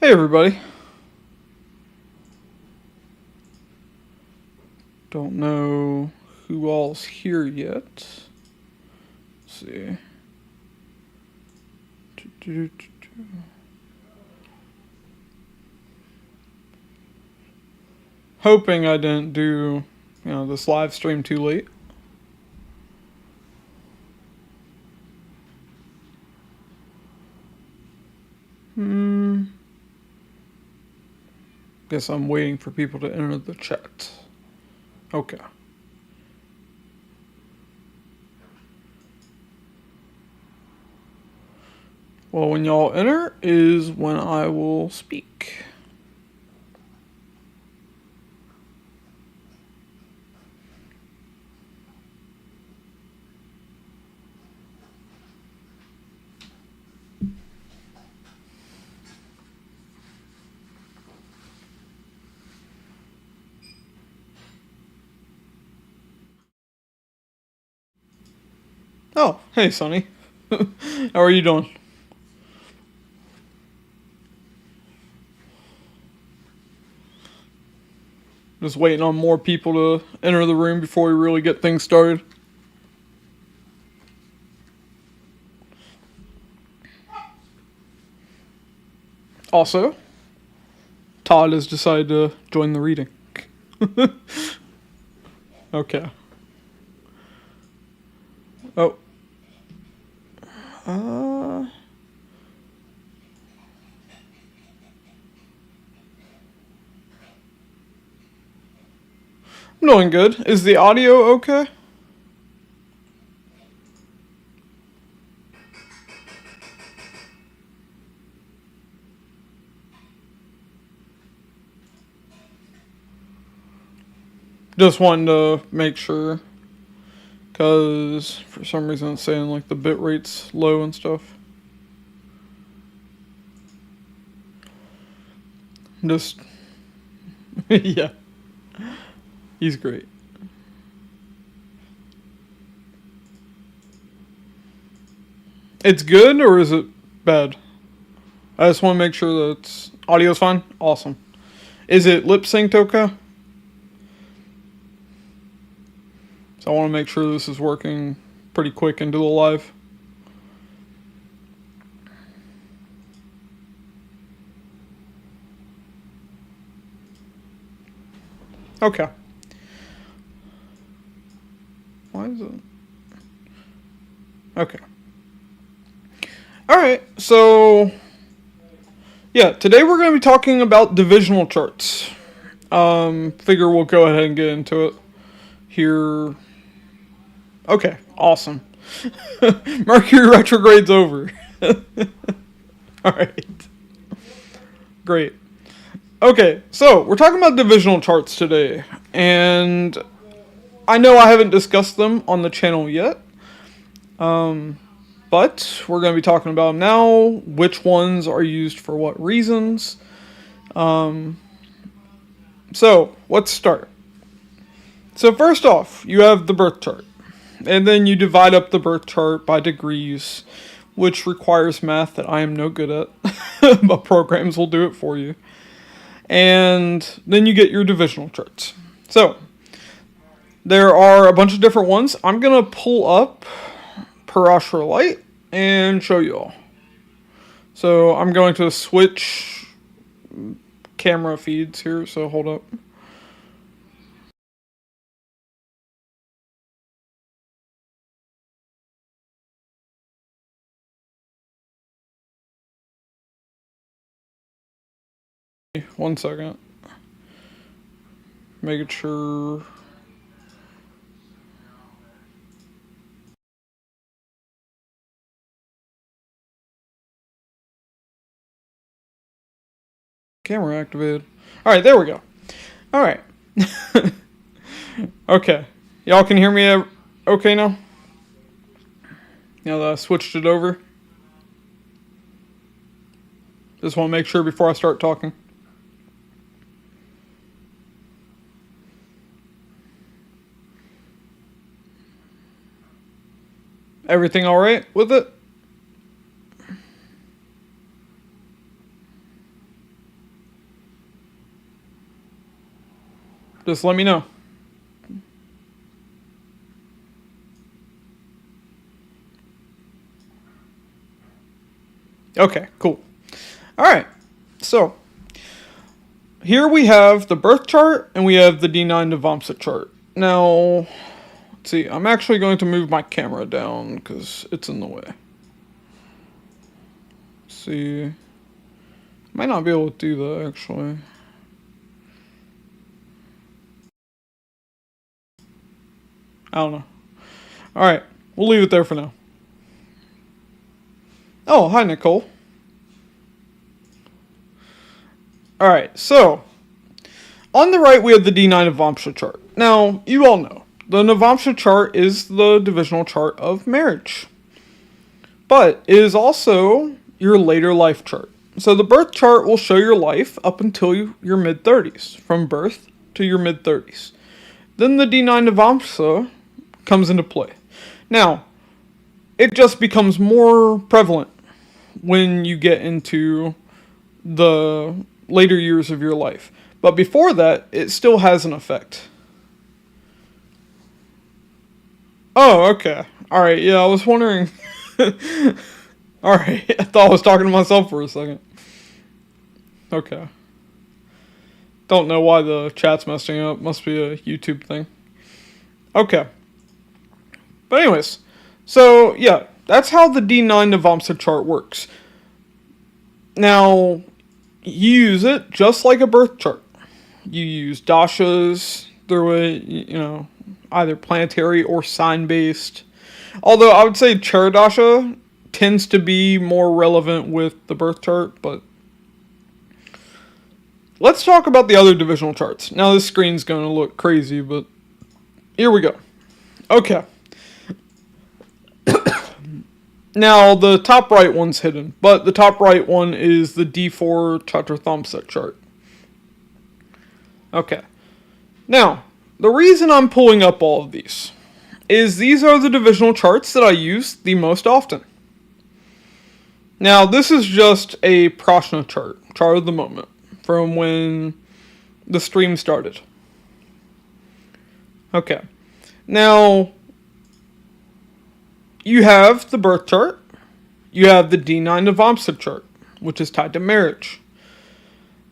Hey everybody. Don't know who all's here yet. Let's see. Hoping I didn't do, this live stream too late. Guess I'm waiting for people to enter the chat. Okay. Well, when y'all enter is when I will speak. Oh, hey Sonny. How are you doing? Just waiting on more people to enter the room before we really get things started. Also, Todd has decided to join the reading. Okay. Oh. I'm doing good. Is the audio okay? Just wanted to make sure, because for some reason it's saying like the bit rate's low and stuff. Just, yeah, he's great. It's good or is it bad? I just want to make sure that audio's fine. Awesome. Is it lip synced okay? So I want to make sure this is working pretty quick into the live. Okay. Why is it? Okay. Alright, so yeah, today we're going to be talking about divisional charts. Figure we'll go ahead and get into it here. Okay, awesome. Mercury retrograde's over. Alright. Great. Okay, so we're talking about divisional charts today, and I know I haven't discussed them on the channel yet, but we're going to be talking about them now, which ones are used for what reasons. So, let's start. So first off, you have the birth chart, and then you divide up the birth chart by degrees, which requires math that I am no good at, but programs will do it for you. And then you get your divisional charts. So, there are a bunch of different ones. I'm going to pull up per light and show you all. So, I'm going to switch camera feeds here, so hold up. One second. Making sure. Camera activated. Alright, there we go. Alright. Okay. Y'all can hear me okay now? Now that I switched it over. Just want to make sure before I start talking. Everything alright with it? Just let me know. Okay, cool. Alright, so here we have the birth chart and we have the D9 Navamsa chart. Now, let's see, I'm actually going to move my camera down because it's in the way. Let's see, might not be able to do that actually. I don't know. Alright, we'll leave it there for now. Oh, hi Nicole. Alright, so on the right we have the D9 Navamsa chart. Now, you all know, the Navamsa chart is the divisional chart of marriage. But it is also your later life chart. So the birth chart will show your life up until your mid-30s, from birth to your mid-30s. Then the D9 Navamsa comes into play. Now, it just becomes more prevalent when you get into the later years of your life. But before that, it still has an effect. Oh, okay. Alright, yeah, I was wondering. Alright, I thought I was talking to myself for a second. Okay. Don't know why the chat's messing up. Must be a YouTube thing. Okay. But anyways, so yeah, that's how the D9 Navamsa chart works. Now, you use it just like a birth chart. You use dashas through it, you know, either planetary or sign-based. Although I would say Charadasha tends to be more relevant with the birth chart, but let's talk about the other divisional charts. Now this screen's going to look crazy, but here we go. Okay. Now the top right one's hidden, but the top right one is the D4 Chaturthamsa chart. Okay. Now, the reason I'm pulling up all of these is these are the divisional charts that I use the most often. Now, this is just a Prashna chart of the moment, from when the stream started. Okay. Now, you have the birth chart. You have the D9 Navamsa chart, which is tied to marriage.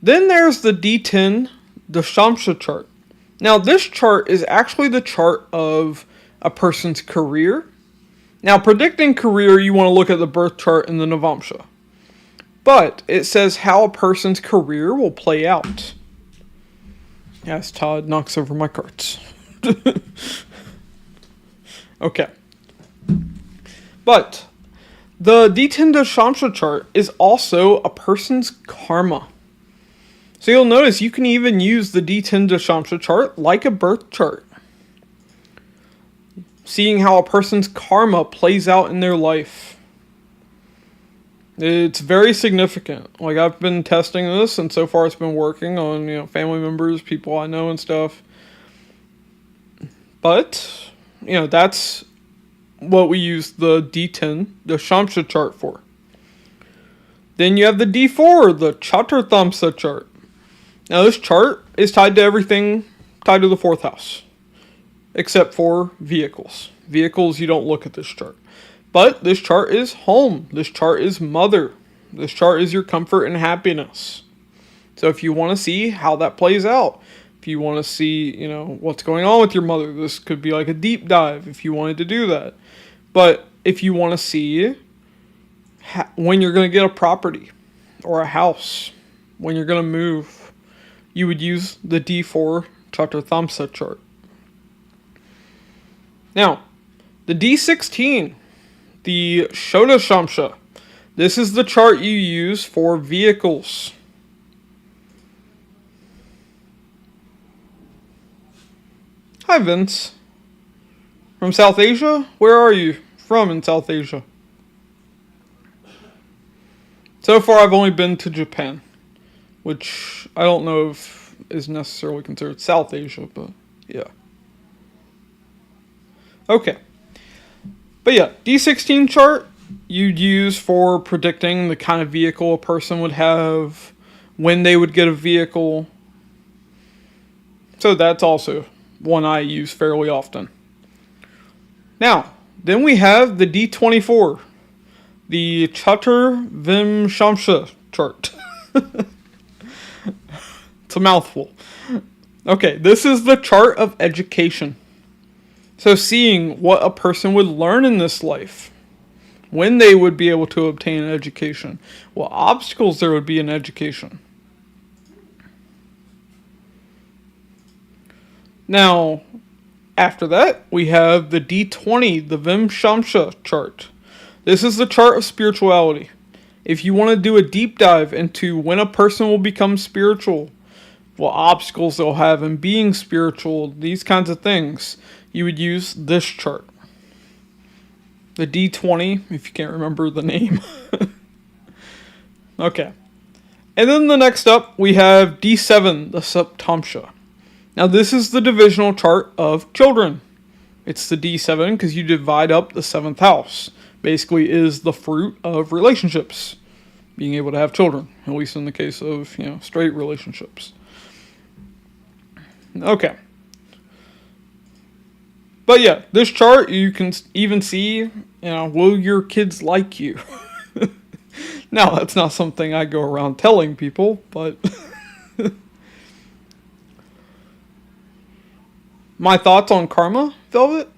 Then there's the D10 Dashamsa chart. Now, this chart is actually the chart of a person's career. Now, predicting career, you want to look at the birth chart and the Navamsa. But it says how a person's career will play out. As Todd knocks over my cards. Okay. But the D10 Dashamsa chart is also a person's karma. So you'll notice you can even use the D10 Dashamsa chart like a birth chart. Seeing how a person's karma plays out in their life. It's very significant. Like, I've been testing this, and so far it's been working on, you know, family members, people I know and stuff. But, you know, that's what we use the D10, the Shamsa chart for. Then you have the D4, the Chaturthamsa chart. Now this chart is tied to everything tied to the 4th house. Except for vehicles. Vehicles, you don't look at this chart. But this chart is home. This chart is mother. This chart is your comfort and happiness. So if you want to see how that plays out, if you want to see, you know, what's going on with your mother, this could be like a deep dive if you wanted to do that. But if you want to see when you're going to get a property or a house, when you're going to move, you would use the D4 Chaturthamsa chart. Now, the D16, the Shodashamsa. This is the chart you use for vehicles. Hi, Vince. From South Asia? Where are you from in South Asia? So far, I've only been to Japan, which I don't know if is necessarily considered South Asia, but yeah. Okay. But yeah, D16 chart you'd use for predicting the kind of vehicle a person would have, when they would get a vehicle. So that's also one I use fairly often. Now, then we have the D24, the Chatur Vimshamsha chart. It's a mouthful. Okay, this is the chart of education. So seeing what a person would learn in this life, when they would be able to obtain an education, what obstacles there would be in education. Now, after that, we have the D20, the Vimshamsha chart. This is the chart of spirituality. If you want to do a deep dive into when a person will become spiritual, what obstacles they'll have in being spiritual, these kinds of things, you would use this chart. The D20, if you can't remember the name. Okay. And then the next up, we have D7, the Saptamsha. Now this is the divisional chart of children. It's the D7 because you divide up the 7th house. Basically is the fruit of relationships. Being able to have children, at least in the case of, straight relationships. Okay. But yeah, this chart, you can even see, will your kids like you? Now, that's not something I go around telling people, but my thoughts on karma, Velvet?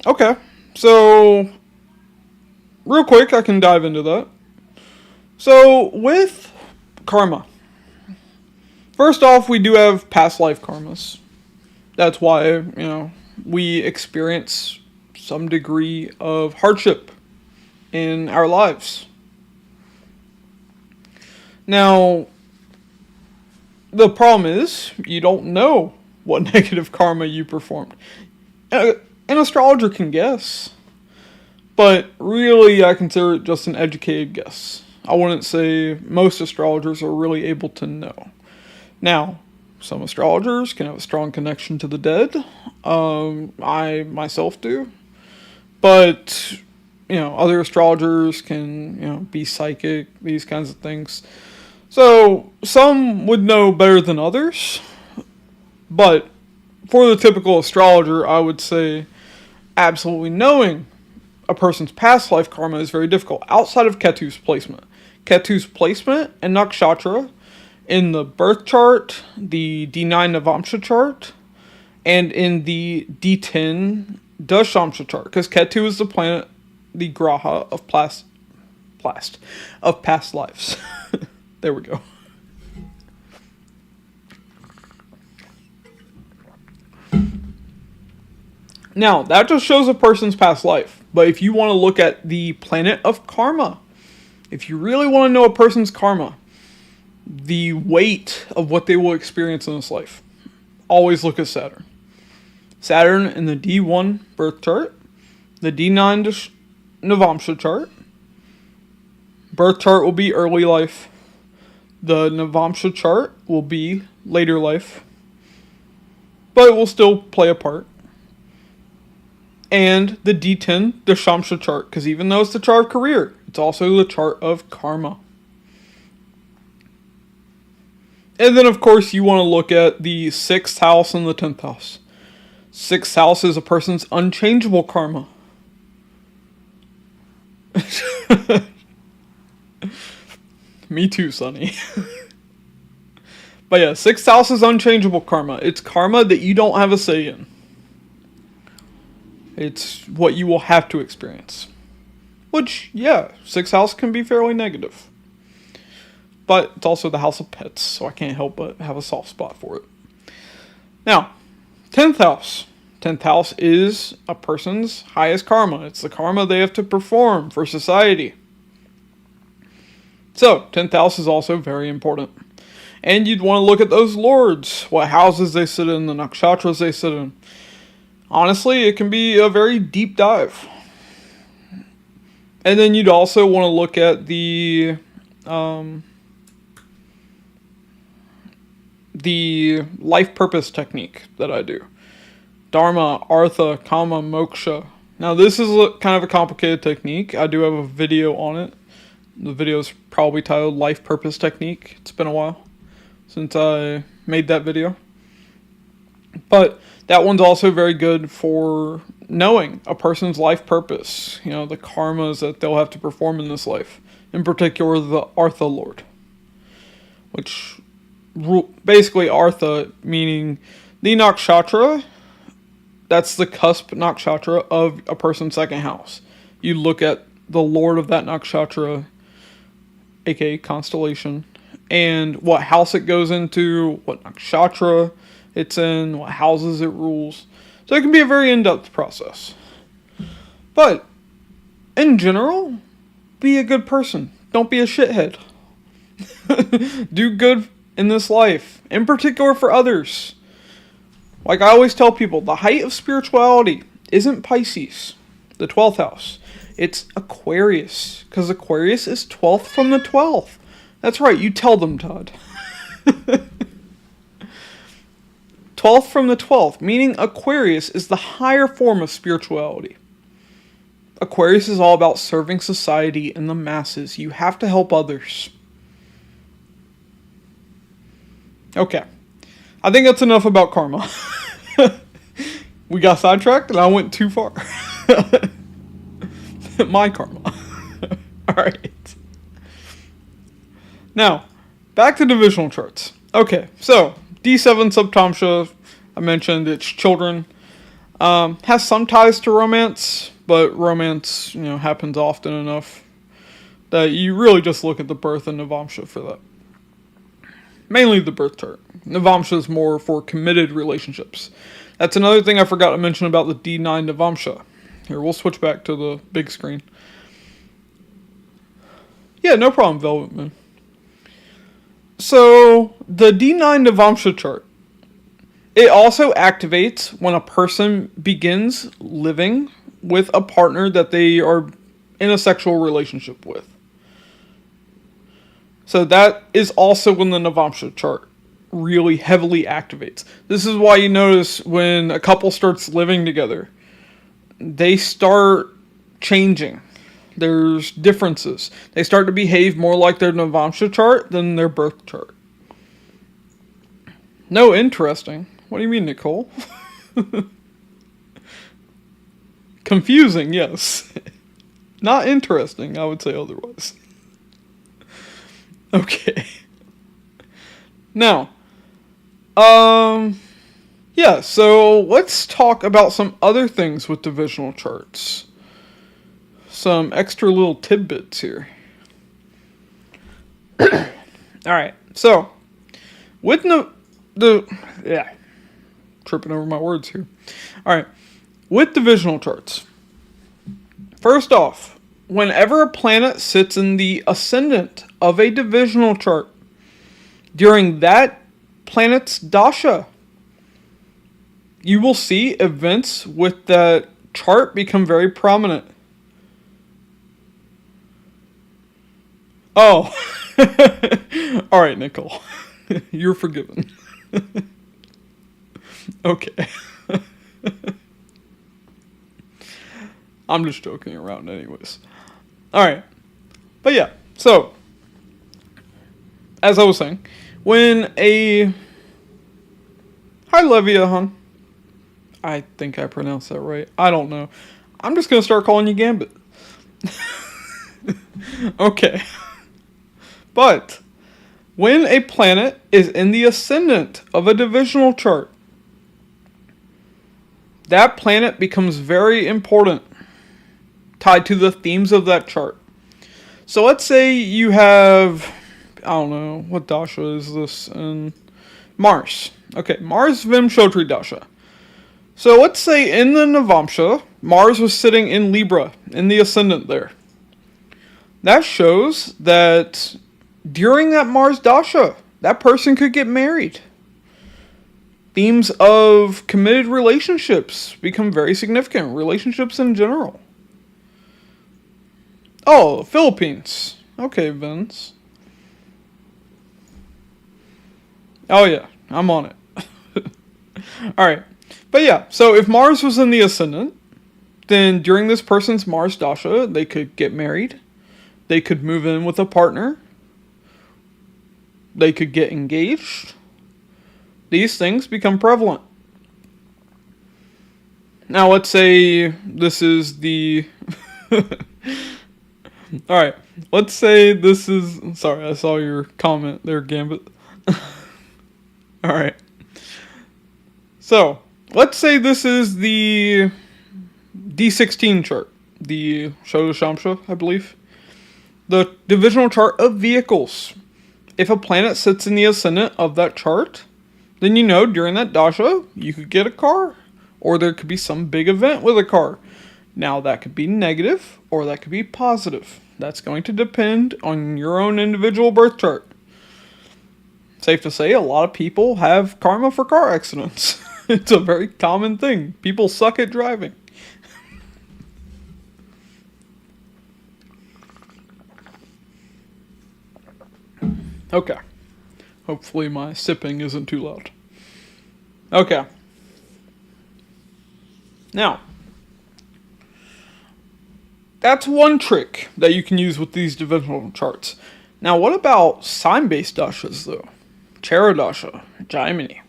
Okay, so real quick, I can dive into that. So, with karma, first off, we do have past life karmas. That's why, we experience some degree of hardship in our lives. Now, the problem is, you don't know what negative karma you performed. An astrologer can guess, but really I consider it just an educated guess. I wouldn't say most astrologers are really able to know. Now, some astrologers can have a strong connection to the dead. I myself do. But, other astrologers can, be psychic, these kinds of things. So, some would know better than others. But, for the typical astrologer, I would say absolutely knowing a person's past life karma is very difficult. Outside of Ketu's placement. Ketu's placement and nakshatra in the birth chart, the D9 Navamsha chart, and in the D10 Dashamsha chart, because Ketu is the planet, the graha of past lives. There we go. Now, that just shows a person's past life. But if you want to look at the planet of karma, if you really want to know a person's karma, the weight of what they will experience in this life, always look at Saturn. Saturn in the D1 birth chart, the D9 Navamsha chart. Birth chart will be early life. The Navamsha chart will be later life. But it will still play a part. And the D10 Dashamsha chart, because even though it's the chart of career, it's also the chart of karma. And then, of course, you want to look at the 6th house and the 10th house. 6th house is a person's unchangeable karma. Me too, Sonny. But yeah, 6th house is unchangeable karma. It's karma that you don't have a say in. It's what you will have to experience. Which, yeah, 6th house can be fairly negative. But it's also the house of pets, so I can't help but have a soft spot for it. Now, 10th house. 10th house is a person's highest karma. It's the karma they have to perform for society. So, 10th house is also very important. And you'd want to look at those lords, what houses they sit in, the nakshatras they sit in. Honestly, it can be a very deep dive. And then you'd also want to look at the life purpose technique that I do. Dharma, Artha, Kama, Moksha. Now this is kind of a complicated technique. I do have a video on it. The video is probably titled Life Purpose Technique. It's been a while. since I made that video. But that one's also very good for knowing a person's life purpose, the karmas that they'll have to perform in this life. In particular, the Artha Lord. Which, basically Artha meaning the nakshatra, that's the cusp nakshatra of a person's second house. You look at the lord of that nakshatra, aka constellation, and what house it goes into, what nakshatra it's in, what houses it rules. So it can be a very in-depth process. But, in general, be a good person. Don't be a shithead. Do good in this life, in particular for others. Like I always tell people, the height of spirituality isn't Pisces, the 12th house. It's Aquarius, because Aquarius is 12th from the 12th. That's right, you tell them, Todd. 12th from the 12th, meaning Aquarius is the higher form of spirituality. Aquarius is all about serving society and the masses. You have to help others. Okay. I think that's enough about karma. We got sidetracked and I went too far. My karma. Alright. Now, back to divisional charts. Okay, so D7 subtamsha, I mentioned it's children. Has some ties to romance, but romance, happens often enough that you really just look at the birth and Navamsha for that. Mainly the birth chart. Navamsha is more for committed relationships. That's another thing I forgot to mention about the D9 Navamsha. Here, we'll switch back to the big screen. Yeah, no problem, Velvet Moon. So, the D9 Navamsha chart, it also activates when a person begins living with a partner that they are in a sexual relationship with. So that is also when the Navamsha chart really heavily activates. This is why you notice when a couple starts living together, they start changing. There's differences. They start to behave more like their Navamsha chart than their birth chart. No, interesting. What do you mean, Nicole? Confusing, yes. Not interesting, I would say otherwise. Okay. Now, yeah, so let's talk about some other things with divisional charts. Some extra little tidbits here. Alright, so, with tripping over my words here. Alright, with divisional charts. First off, whenever a planet sits in the ascendant of a divisional chart, during that planet's dasha, you will see events with that chart become very prominent. Oh. Alright, Nicole. You're forgiven. Okay. I'm just joking around anyways. Alright. But yeah, so, as I was saying, when a... Hi, Levia, hon. I think I pronounced that right. I don't know. I'm just going to start calling you Gambit. Okay. But, when a planet is in the ascendant of a divisional chart, that planet becomes very important, tied to the themes of that chart. So let's say you have, I don't know, what dasha is this? Mars. Okay, Mars Vimshotri dasha. So let's say in the Navamsha, Mars was sitting in Libra, in the ascendant there. That shows that during that Mars dasha, that person could get married. Themes of committed relationships become very significant. Relationships in general. Oh, Philippines. Okay, Vince. Oh yeah, I'm on it. Alright. But yeah, so if Mars was in the ascendant, then during this person's Mars dasha, they could get married. They could move in with a partner. they could get engaged. These things become prevalent. Now, let's say this is the... Alright, let's say this is... Sorry, I saw your comment there, Gambit. Alright. So, let's say this is the D16 chart. The Shamsha, I believe. The divisional chart of vehicles. If a planet sits in the ascendant of that chart, then you know during that dasha, you could get a car. Or there could be some big event with a car. Now, that could be negative, or that could be positive. That's going to depend on your own individual birth chart. Safe to say, a lot of people have karma for car accidents. It's a very common thing. People suck at driving. Okay. Hopefully my sipping isn't too loud. Okay. Now, that's one trick that you can use with these divisional charts. Now, what about sign-based dashas, though? Chara dasha, Gemini.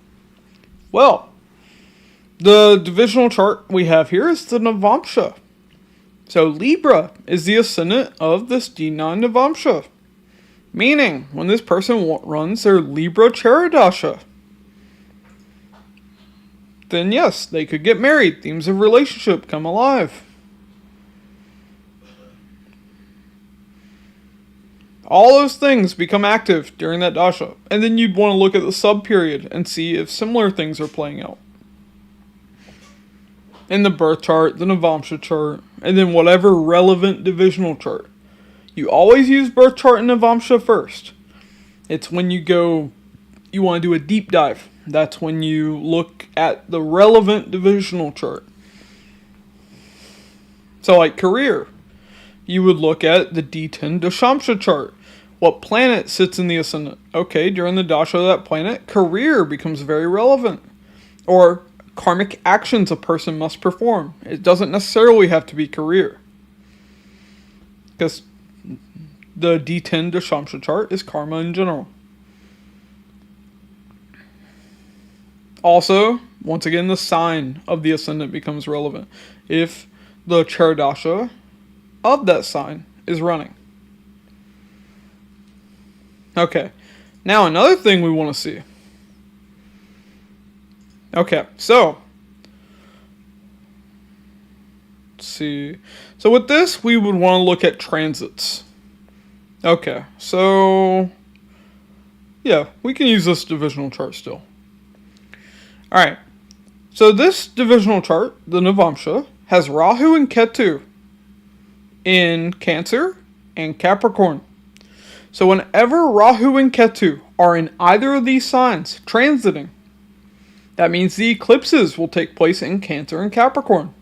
Well, the divisional chart we have here is the Navamsha. So, Libra is the ascendant of this D9 Navamsha. Meaning, when this person runs their Libra Chara dasha, then yes, they could get married. Themes of relationship come alive. All those things become active during that dasha. And then you'd want to look at the sub-period and see if similar things are playing out. In the birth chart, the Navamsha chart, and then whatever relevant divisional chart. You always use birth chart and Navamsha first. It's when you want to do a deep dive. That's when you look at the relevant divisional chart. So like career, you would look at the D10 Dashamsha chart. What planet sits in the ascendant? Okay, during the dasha of that planet, career becomes very relevant. Or karmic actions a person must perform. It doesn't necessarily have to be career. Because the D10 Dashamsha chart is karma in general. Also, once again, the sign of the ascendant becomes relevant if the Charadasha of that sign is running. Okay, now another thing we want to see. Okay, so let's see. So with this, we would want to look at transits. Okay, so yeah, we can use this divisional chart still. Alright, so this divisional chart, the Navamsha, has Rahu and Ketu in Cancer and Capricorn. So whenever Rahu and Ketu are in either of these signs transiting, that means the eclipses will take place in Cancer and Capricorn.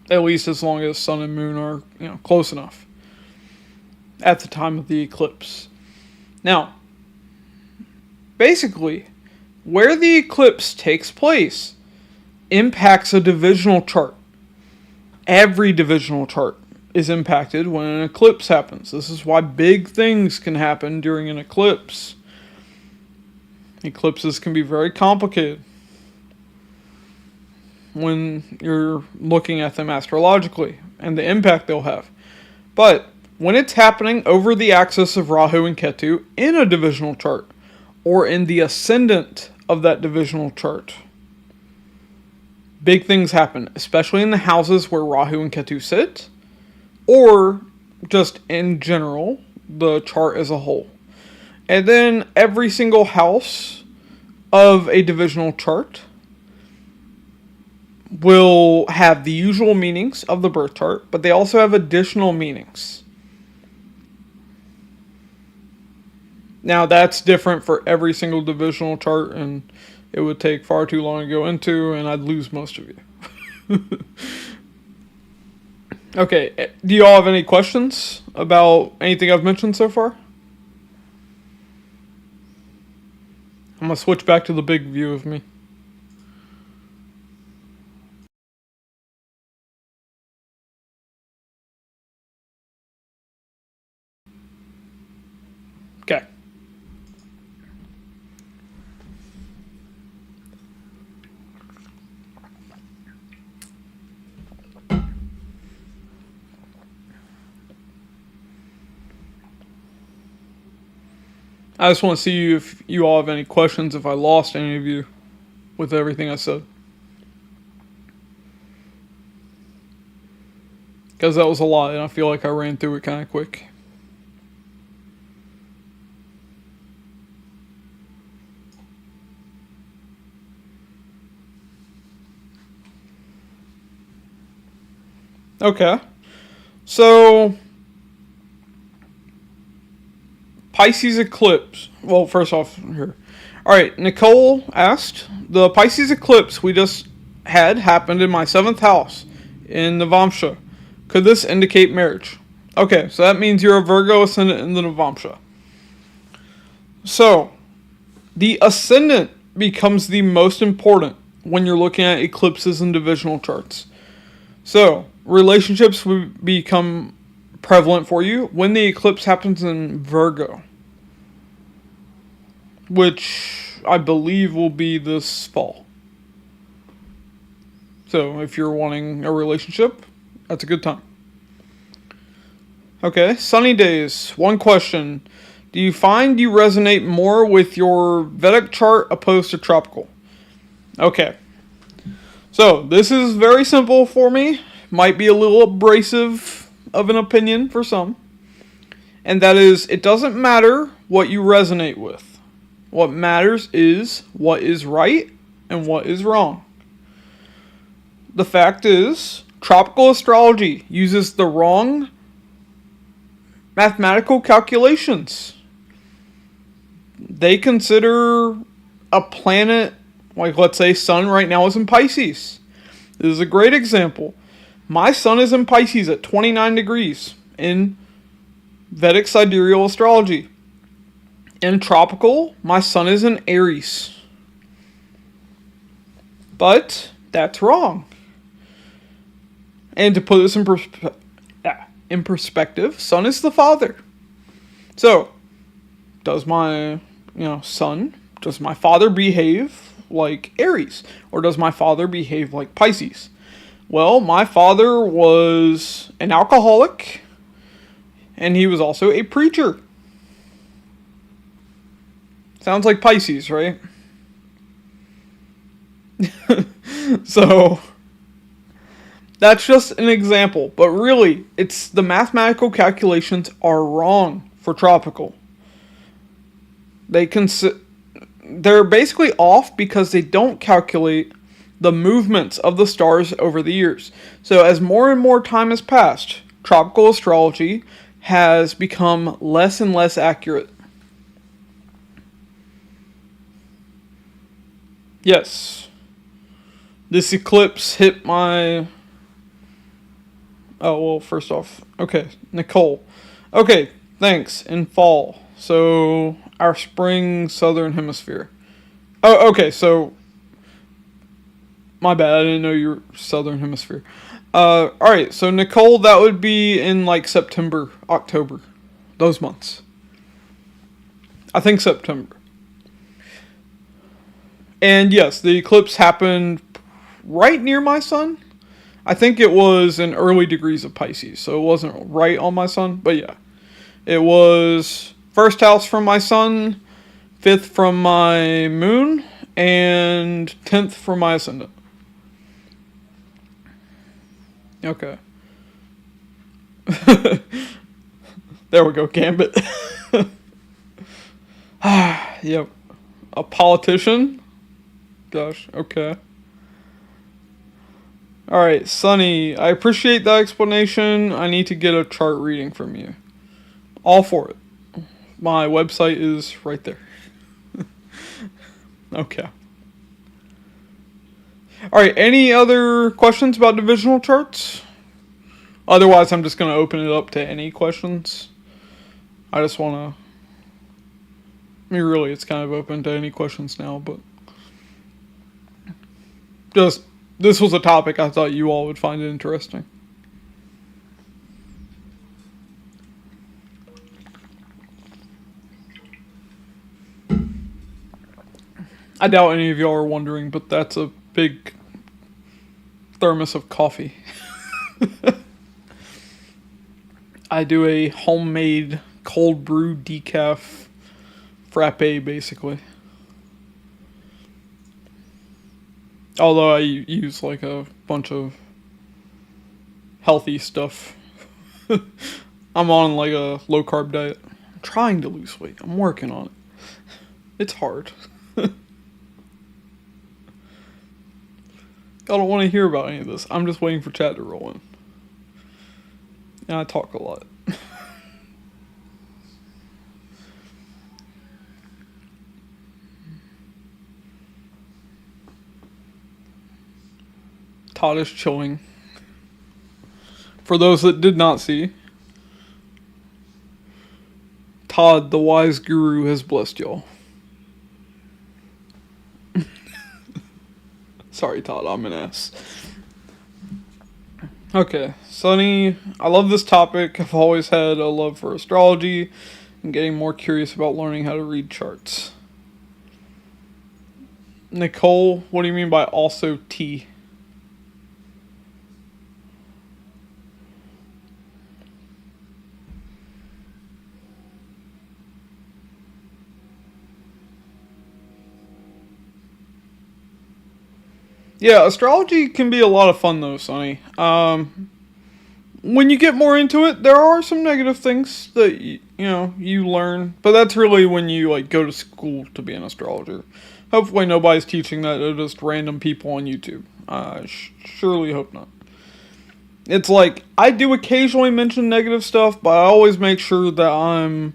At least as long as Sun and Moon are, close enough at the time of the eclipse. Now, basically, where the eclipse takes place impacts a divisional chart. Every divisional chart is impacted when an eclipse happens. This is why big things can happen during an eclipse. Eclipses can be very complicated when you're looking at them astrologically and the impact they'll have. But when it's happening over the axis of Rahu and Ketu in a divisional chart, or in the ascendant of that divisional chart, big things happen, especially in the houses where Rahu and Ketu sit, or just in general, the chart as a whole. And then every single house of a divisional chart will have the usual meanings of the birth chart, but they also have additional meanings. Now, that's different for every single divisional chart, and it would take far too long to go into, and I'd lose most of you. Okay, do you all have any questions about anything I've mentioned so far? I'm going to switch back to the big view of me. Okay. I just want to see if you all have any questions, if I lost any of you with everything I said. Because that was a lot, and I feel like I ran through it kind of quick. Okay. So, Pisces eclipse. Well, first off, here. Alright, Nicole asked, the Pisces eclipse we just had happened in my 7th house in Navamsha. Could this indicate marriage? Okay, so that means you're a Virgo ascendant in the Navamsha. So, the ascendant becomes the most important when you're looking at eclipses and divisional charts. So, relationships will become prevalent for you when the eclipse happens in Virgo, which I believe will be this fall. So, if you're wanting a relationship, that's a good time. Okay, sunny days. One question. Do you find you resonate more with your Vedic chart opposed to tropical? Okay. So, this is very simple for me. Might be a little abrasive of an opinion for some. And that is, it doesn't matter what you resonate with. What matters is what is right and what is wrong. The fact is, tropical astrology uses the wrong mathematical calculations. They consider a planet, like let's say Sun right now is in Pisces. This is a great example. My Sun is in Pisces at 29 degrees in Vedic Sidereal astrology. In tropical, my Sun is in Aries. But that's wrong. And to put this in perspective, Sun is the father. So, does my Sun, does my father behave like Aries? Or does my father behave like Pisces? Well, my father was an alcoholic, and he was also a preacher. Sounds like Pisces, right? So, that's just an example, but really, it's the mathematical calculations are wrong for tropical. They're basically off because they don't calculate the movements of the stars over the years. So as more and more time has passed, tropical astrology has become less and less accurate. Yes. This eclipse hit my... Oh, well, first off. Okay, Nicole. Okay, thanks. In fall. So, our spring southern hemisphere. Oh, okay, so... My bad, I didn't know you were southern hemisphere. Alright, so Nicole, that would be in like September, October. Those months. I think September. And yes, the eclipse happened right near my Sun. I think it was in early degrees of Pisces, so it wasn't right on my Sun, but yeah. It was first house from my Sun, 5th from my Moon, and 10th from my Ascendant. Okay. There we go, Gambit. Yep. A politician? Gosh, okay. Alright, Sunny, I appreciate that explanation. I need to get a chart reading from you. All for it. My website is right there. Okay. Alright, any other questions about divisional charts? Otherwise, I'm just going to open it up to any questions. I just want to... I mean, really, it's kind of open to any questions now, but... Just... This was a topic I thought you all would find interesting. I doubt any of y'all are wondering, but that's a big thermos of coffee. I do a homemade cold brew decaf frappe, basically. Although I use like a bunch of healthy stuff. I'm on like a low carb diet. I'm trying to lose weight. I'm working on it. It's hard. Y'all don't want to hear about any of this. I'm just waiting for chat to roll in. And I talk a lot. Todd is chilling. For those that did not see, Todd, the wise guru, has blessed y'all. Sorry, Todd, I'm an ass. Okay, Sonny, I love this topic. I've always had a love for astrology and getting more curious about learning how to read charts. Nicole, what do you mean by also T? Yeah, astrology can be a lot of fun though, Sonny. When you get more into it, there are some negative things that you learn, but that's really when you like go to school to be an astrologer. Hopefully, nobody's teaching that to just random people on YouTube. Surely hope not. It's like I do occasionally mention negative stuff, but I always make sure that I'm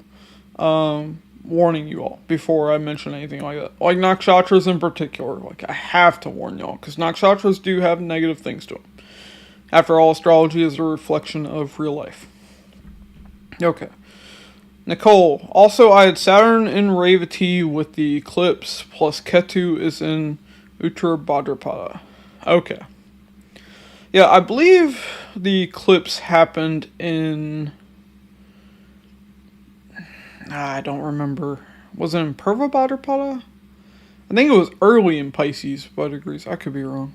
warning you all before I mention anything like that. Like nakshatras in particular, like I have to warn y'all because nakshatras do have negative things to them. After all, astrology is a reflection of real life. Okay. Nicole, also I had Saturn in Revati with the eclipse, plus Ketu is in Uttar Bhadrapada. Okay. Yeah, I believe the eclipse happened in... I don't remember. Was it in Purva Bhadrapada? I think it was early in Pisces by degrees. I could be wrong.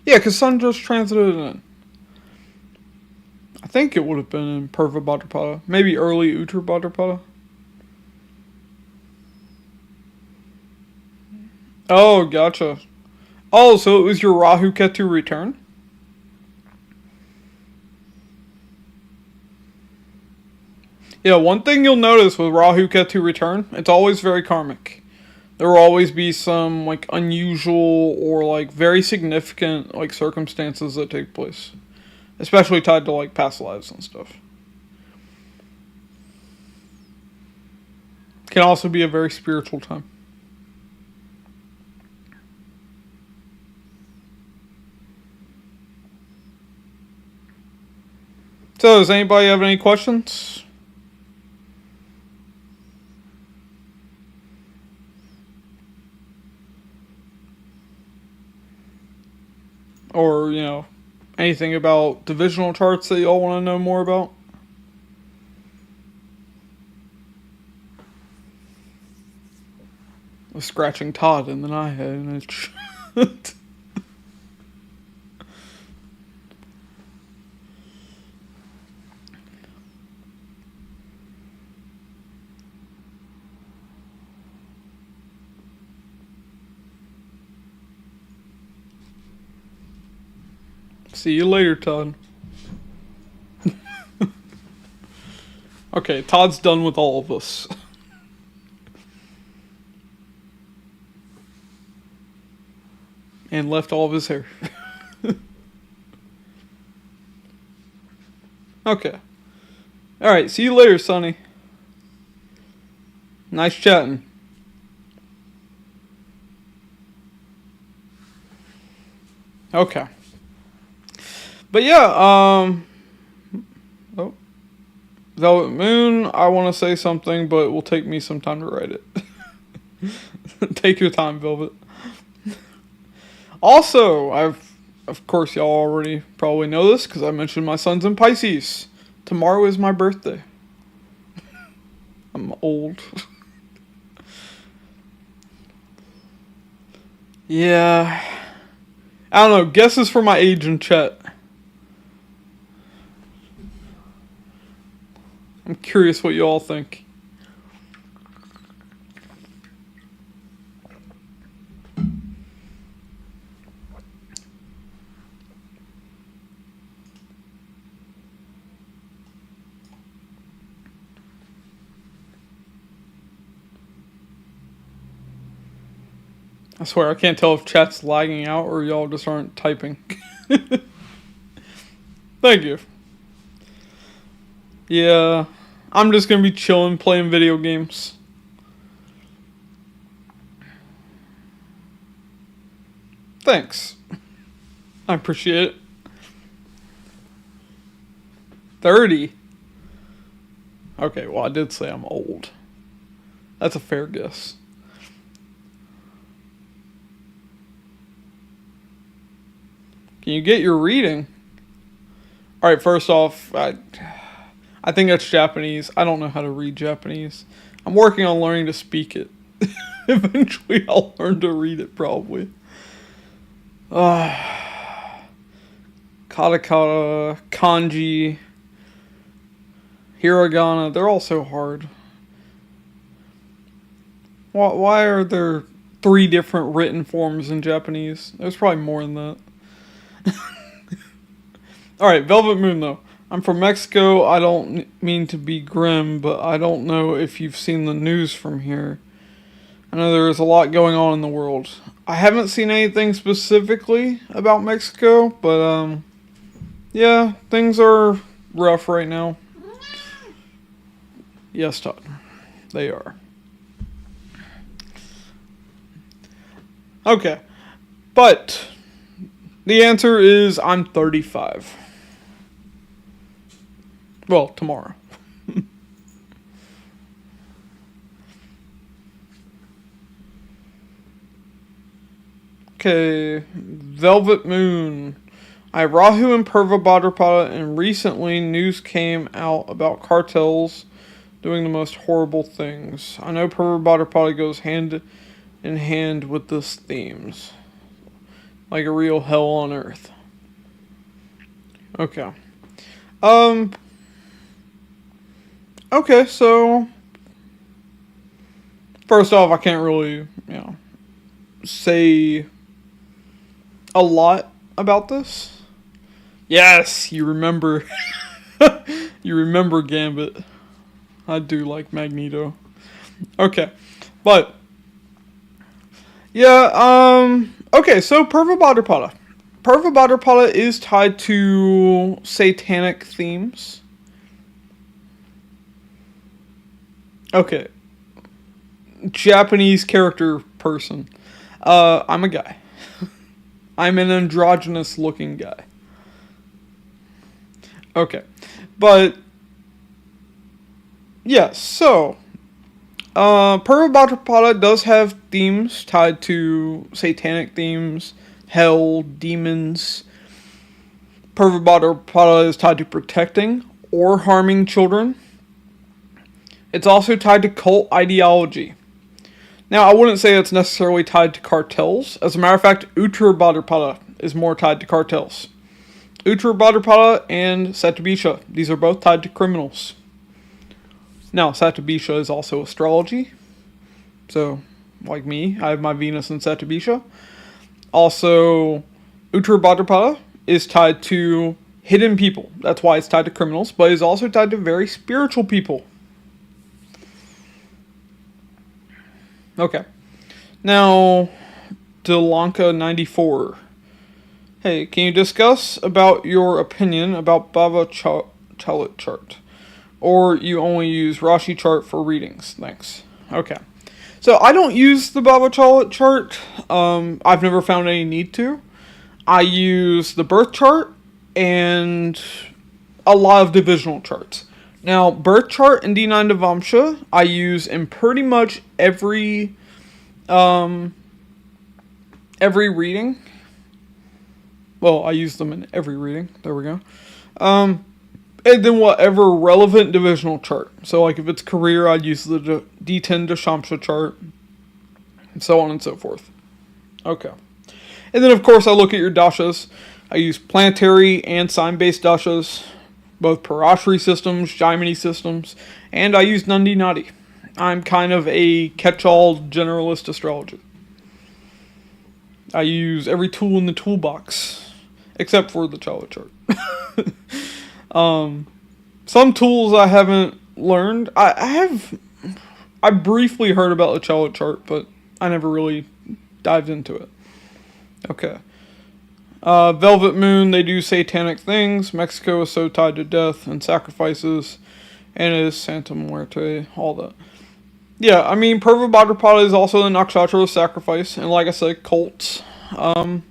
Yeah, because Sun just transited in. I think it would have been in Purva Bhadrapada. Maybe early Uttar Bhadrapada. Oh, gotcha. Oh, so it was your Rahu Ketu return? Yeah, one thing you'll notice with Rahu Ketu return, it's always very karmic. There will always be some like unusual or like very significant like circumstances that take place, especially tied to like past lives and stuff. Can also be a very spiritual time. So, does anybody have any questions? Or, anything about divisional charts that y'all want to know more about? I was scratching Todd and then I had an itch. See you later, Todd. Okay, Todd's done with all of us. And left all of his hair. Okay. Alright, see you later, Sonny. Nice chatting. Okay. But yeah, Velvet Moon, I want to say something, but it will take me some time to write it. Take your time, Velvet. Also, of course, y'all already probably know this, because I mentioned my son's in Pisces. Tomorrow is my birthday. I'm old. Yeah. I don't know, guesses for my age in chat. I'm curious what you all think. I swear, I can't tell if chat's lagging out or y'all just aren't typing. Thank you. Yeah, I'm just gonna be chilling, playing video games. Thanks. I appreciate it. 30? Okay, well, I did say I'm old. That's a fair guess. Can you get your reading? Alright, first off, I think that's Japanese. I don't know how to read Japanese. I'm working on learning to speak it. Eventually, I'll learn to read it, probably. Katakana, kanji, hiragana, they're all so hard. Why are there 3 different written forms in Japanese? There's probably more than that. Alright, Velvet Moon though. I'm from Mexico. I don't mean to be grim, but I don't know if you've seen the news from here. I know there is a lot going on in the world. I haven't seen anything specifically about Mexico, but yeah, things are rough right now. Yes, Todd. They are. Okay. But the answer is I'm 35. Well, tomorrow. Okay. Velvet Moon. I have Rahu and Purva Bhadrapada, and recently news came out about cartels doing the most horrible things. I know Purva Bhadrapada goes hand in hand with this themes. Like a real hell on earth. Okay. Okay, so first off, I can't really, say a lot about this. Yes, you remember. You remember Gambit. I do like Magneto. Okay, but yeah, okay, so Purva Bhadrapada. Purva Bhadrapada is tied to satanic themes. Okay. Japanese character person. I'm a guy. I'm an androgynous looking guy. Okay. But yes, so Purva Bhadrapada does have themes tied to satanic themes, hell, demons. Purva Bhadrapada is tied to protecting or harming children. It's also tied to cult ideology. Now, I wouldn't say it's necessarily tied to cartels. As a matter of fact, Uttar Bhadrapada is more tied to cartels. Uttar Bhadrapada and Satyabisha, these are both tied to criminals. Now, Satyabisha is also astrology. So, like me, I have my Venus in Satyabisha. Also, Uttar Bhadrapada is tied to hidden people. That's why it's tied to criminals, but it's also tied to very spiritual people. Okay. Now, Delanka94. Hey, can you discuss about your opinion about Bhava Chalit chart? Or you only use Rashi chart for readings? Thanks. Okay. So, I don't use the Bhava Chalit chart. I've never found any need to. I use the birth chart and a lot of divisional charts. Now, birth chart and D9 Devamsha, I use in pretty much every reading. Well, I use them in every reading. There we go. And then whatever relevant divisional chart. So, like if it's career, I'd use the D10 Dashamsha chart, and so on and so forth. Okay. And then, of course, I look at your dashas. I use planetary and sign-based dashas, both Parashari systems, Jaimini systems, and I use Nandi Nadi. I'm kind of a catch-all generalist astrologer. I use every tool in the toolbox, except for the Chala chart. Some tools I haven't learned. I briefly heard about the Chala chart, but I never really dived into it. Okay. Velvet Moon, they do satanic things. Mexico is so tied to death and sacrifices. And it is Santa Muerte, all that. Yeah, I mean, Purva Bhadrapada is also the nakshatra of sacrifice. And like I said, cults. So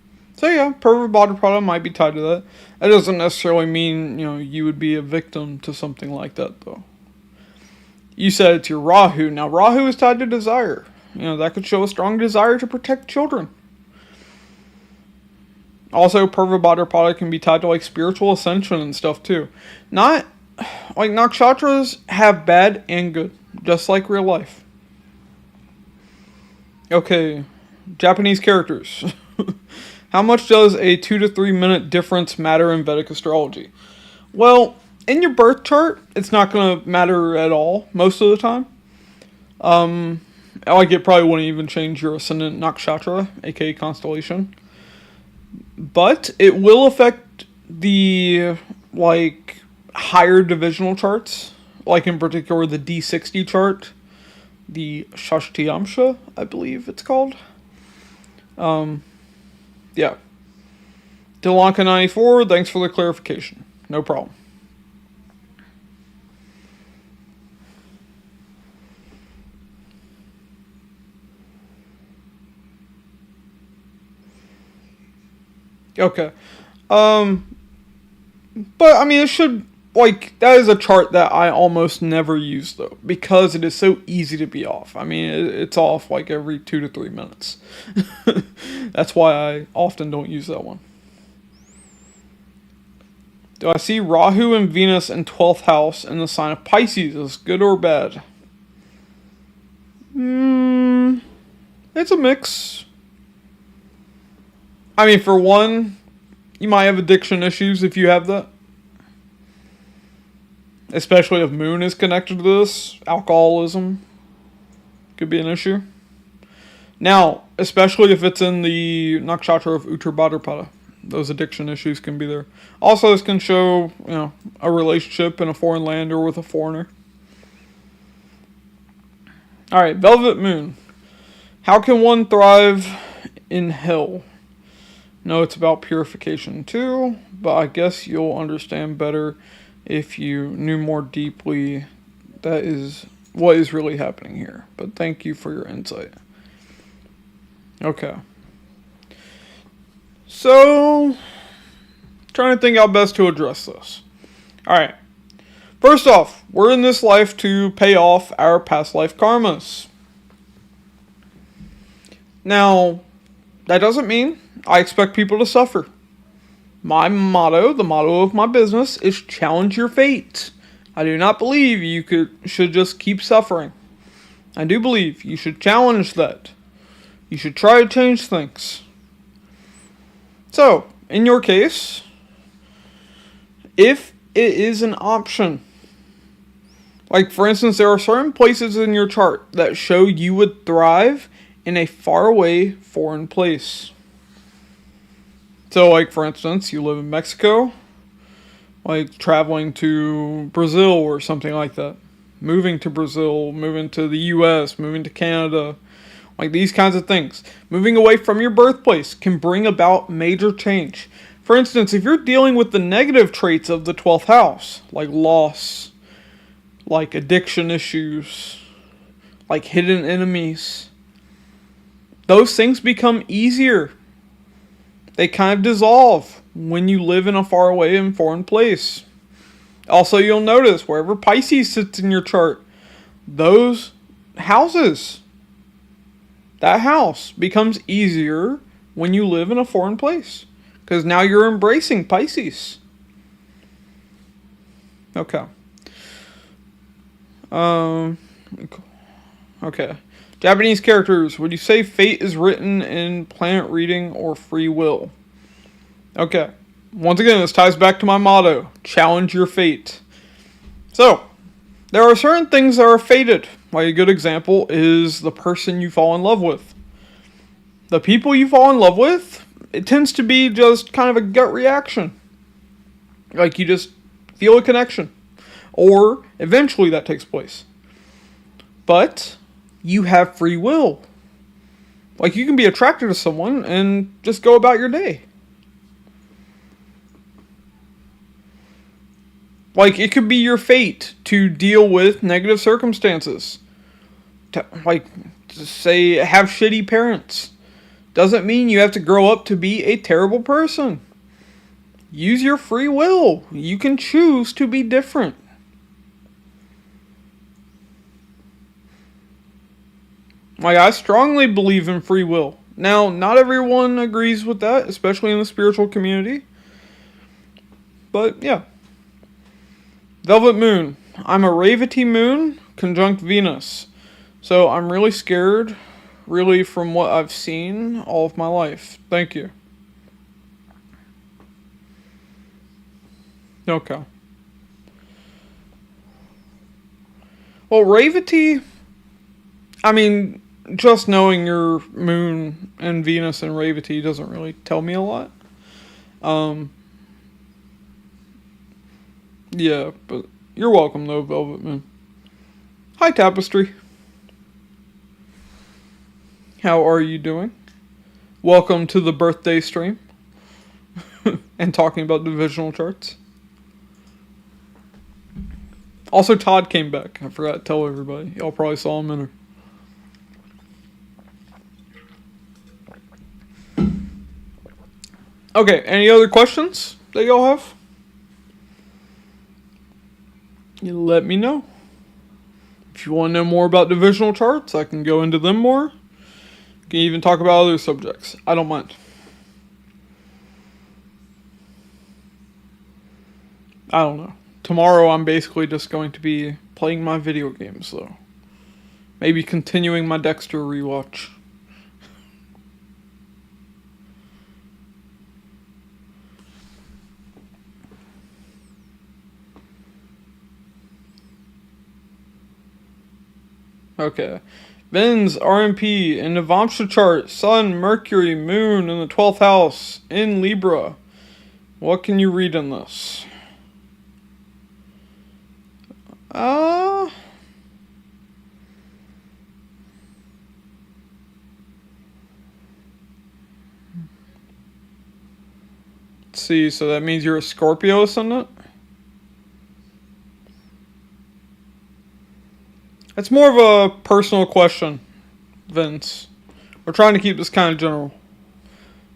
yeah, Purva Bhadrapada might be tied to that. That doesn't necessarily mean, you would be a victim to something like that, though. You said it's your Rahu. Now, Rahu is tied to desire. That could show a strong desire to protect children. Also, Purva Bhadrapada can be tied to, like, spiritual ascension and stuff, too. Not, like, nakshatras have bad and good, just like real life. Okay, Japanese characters. How much does a 2 to 3 minute difference matter in Vedic astrology? Well, in your birth chart, it's not going to matter at all most of the time. Like, it probably wouldn't even change your ascendant nakshatra, aka constellation. But it will affect the, like, higher divisional charts. Like, in particular, the D60 chart. The Shashtiyamsha, I believe it's called. Yeah. Delanka94, thanks for the clarification. No problem. Okay. But, I mean, it should, like, that is a chart that I almost never use, though, because it is so easy to be off. I mean, it's off, like, every 2 to 3 minutes. That's why I often don't use that one. Do I see Rahu and Venus in 12th house in the sign of Pisces as good or bad? It's a mix. I mean, for one, you might have addiction issues if you have that. Especially if Moon is connected to this. Alcoholism could be an issue. Now, especially if it's in the nakshatra of Uttar Bhadrapada. Those addiction issues can be there. Also, this can show, a relationship in a foreign land or with a foreigner. Alright, Velvet Moon. How can one thrive in hell? No, it's about purification too, but I guess you'll understand better if you knew more deeply that is what is really happening here. But thank you for your insight. Okay. So, trying to think how best to address this. Alright. First off, we're in this life to pay off our past life karmas. Now, that doesn't mean I expect people to suffer. My motto, the motto of my business, is challenge your fate. I do not believe you should just keep suffering. I do believe you should challenge that. You should try to change things. So, in your case, if it is an option, like for instance, there are certain places in your chart that show you would thrive in a faraway foreign place. So, like, for instance, you live in Mexico, like traveling to Brazil or something like that. Moving to Brazil, moving to the US, moving to Canada, like these kinds of things. Moving away from your birthplace can bring about major change. For instance, if you're dealing with the negative traits of the 12th house, like loss, like addiction issues, like hidden enemies, those things become easier. They kind of dissolve when you live in a faraway and foreign place. Also, you'll notice wherever Pisces sits in your chart, those houses, that house becomes easier when you live in a foreign place. Because now you're embracing Pisces. Okay. Okay. Japanese characters. Would you say fate is written in planet reading or free will? Okay. Once again, this ties back to my motto. Challenge your fate. So, there are certain things that are fated. Like a good example is the person you fall in love with. The people you fall in love with, it tends to be just kind of a gut reaction. Like you just feel a connection. Or eventually that takes place. But you have free will. Like, you can be attracted to someone and just go about your day. Like, it could be your fate to deal with negative circumstances. Like, say, have shitty parents. Doesn't mean you have to grow up to be a terrible person. Use your free will. You can choose to be different. Like, I strongly believe in free will. Now, not everyone agrees with that, especially in the spiritual community. But, yeah. Velvet Moon. I'm a Revati moon conjunct Venus. So, I'm really scared, really, from what I've seen all of my life. Thank you. Okay. Well, Revati, I mean, just knowing your moon and Venus and Revati doesn't really tell me a lot. Yeah, but you're welcome though, Velvet Moon. Hi, Tapestry. How are you doing? Welcome to the birthday stream. And talking about divisional charts. Also, Todd came back. I forgot to tell everybody. Y'all probably saw him in her. Okay, any other questions that y'all have? You let me know. If you want to know more about divisional charts, I can go into them more. You can even talk about other subjects. I don't mind. I don't know. Tomorrow I'm basically just going to be playing my video games, though. Maybe continuing my Dexter rewatch. Okay. Ven's RMP in the Vamsha chart, Sun, Mercury, Moon in the 12th house, in Libra. What can you read in this? Let's see, so that means you're a Scorpio ascendant? It's more of a personal question, Vince. We're trying to keep this kind of general.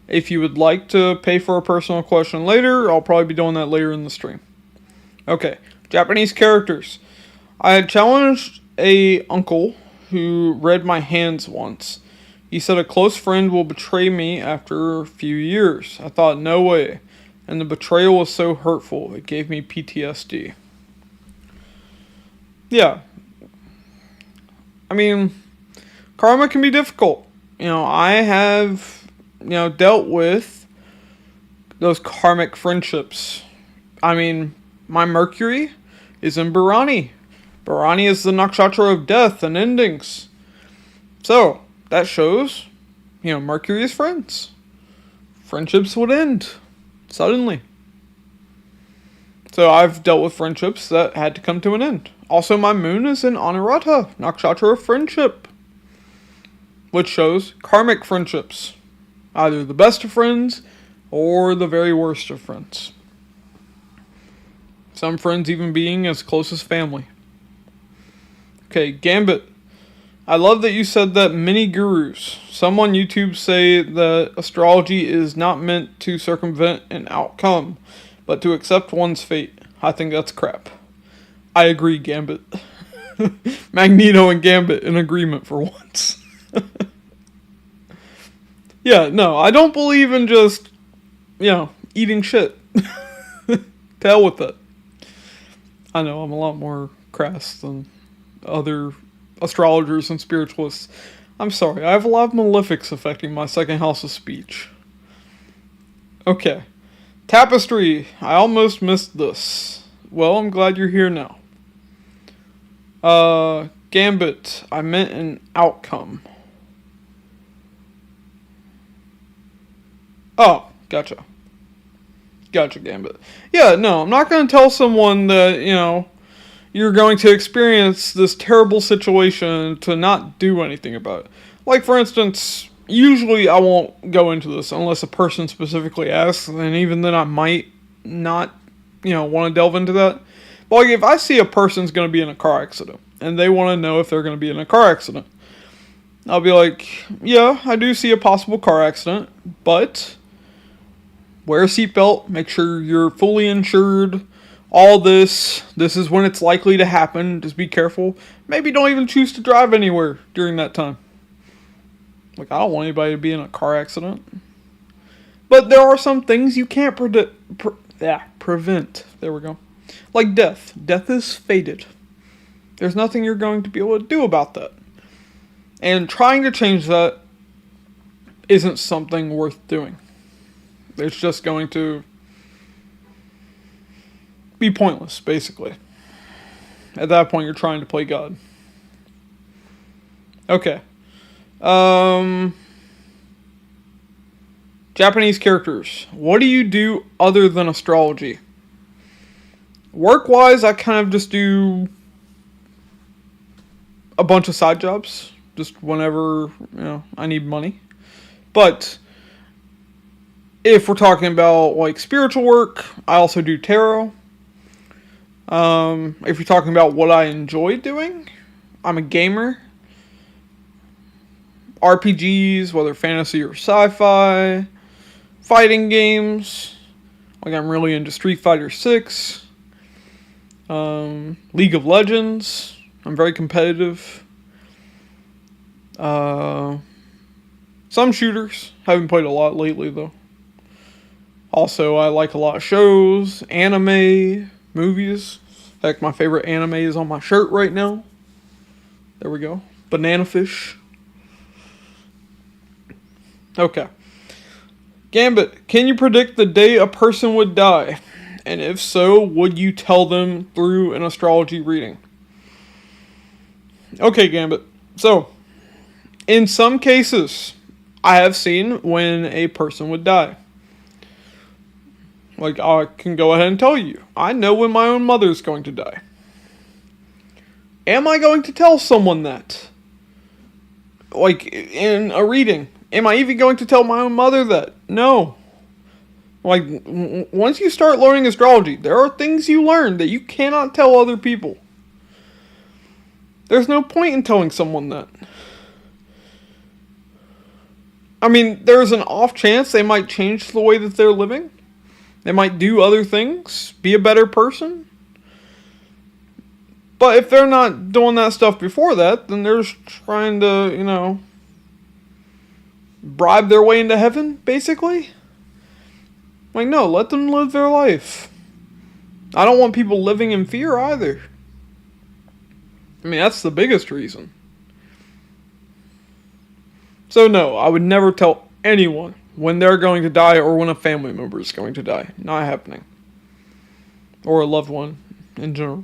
If you would like to pay for a personal question later, I'll probably be doing that later in the stream. Okay, Japanese characters. I had challenged a uncle who read my hands once. He said a close friend will betray me after a few years. I thought, no way. And the betrayal was so hurtful, it gave me PTSD. Yeah. I mean, karma can be difficult. You know, I have, dealt with those karmic friendships. I mean, my Mercury is in Bharani. Bharani is the nakshatra of death and endings. So, that shows, Mercury is friends. Friendships would end suddenly. So I've dealt with friendships that had to come to an end. Also, my moon is in Anurata, nakshatra of friendship, which shows karmic friendships. Either the best of friends or the very worst of friends. Some friends even being as close as family. Okay, Gambit. I love that you said that many gurus, some on YouTube say that astrology is not meant to circumvent an outcome, but to accept one's fate. I think that's crap. I agree, Gambit. Magneto and Gambit in agreement for once. Yeah, no, I don't believe in just, eating shit. To hell with it. I know, I'm a lot more crass than other astrologers and spiritualists. I'm sorry, I have a lot of malefics affecting my second house of speech. Okay. Tapestry, I almost missed this. Well, I'm glad you're here now. Gambit, I meant an outcome. Oh, gotcha. Gotcha, Gambit. Yeah, no, I'm not going to tell someone that, you're going to experience this terrible situation to not do anything about it. Like, for instance, usually I won't go into this unless a person specifically asks, and even then I might not, want to delve into that. But like if I see a person's going to be in a car accident and they want to know if they're going to be in a car accident, I'll be like, yeah, I do see a possible car accident, but wear a seatbelt, make sure you're fully insured, all this is when it's likely to happen, just be careful. Maybe don't even choose to drive anywhere during that time. Like, I don't want anybody to be in a car accident. But there are some things you can't prevent. There we go. Like death. Death is fated. There's nothing you're going to be able to do about that. And trying to change that isn't something worth doing. It's just going to be pointless, basically. At that point, you're trying to play God. Okay. Japanese characters. What do you do other than astrology? Work-wise, I kind of just do a bunch of side jobs. Just whenever, I need money. But if we're talking about, like, spiritual work, I also do tarot. If you're talking about what I enjoy doing, I'm a gamer. RPGs, whether fantasy or sci-fi. Fighting games. Like, I'm really into Street Fighter 6. League of Legends. I'm very competitive. Some shooters. Haven't played a lot lately, though. Also, I like a lot of shows, anime, movies. In fact, my favorite anime is on my shirt right now. There we go. Banana Fish. Okay. Gambit, can you predict the day a person would die? And if so, would you tell them through an astrology reading? Okay, Gambit. So, in some cases, I have seen when a person would die. Like, I can go ahead and tell you. I know when my own mother's going to die. Am I going to tell someone that? Like, in a reading. Am I even going to tell my own mother that? No. Like, once you start learning astrology, there are things you learn that you cannot tell other people. There's no point in telling someone that. I mean, there's an off chance they might change the way that they're living. They might do other things, be a better person. But if they're not doing that stuff before that, then they're just trying to, bribe their way into heaven, basically. Like, no, let them live their life. I don't want people living in fear either. I mean, that's the biggest reason. So no, I would never tell anyone when they're going to die or when a family member is going to die. Not happening. Or a loved one in general.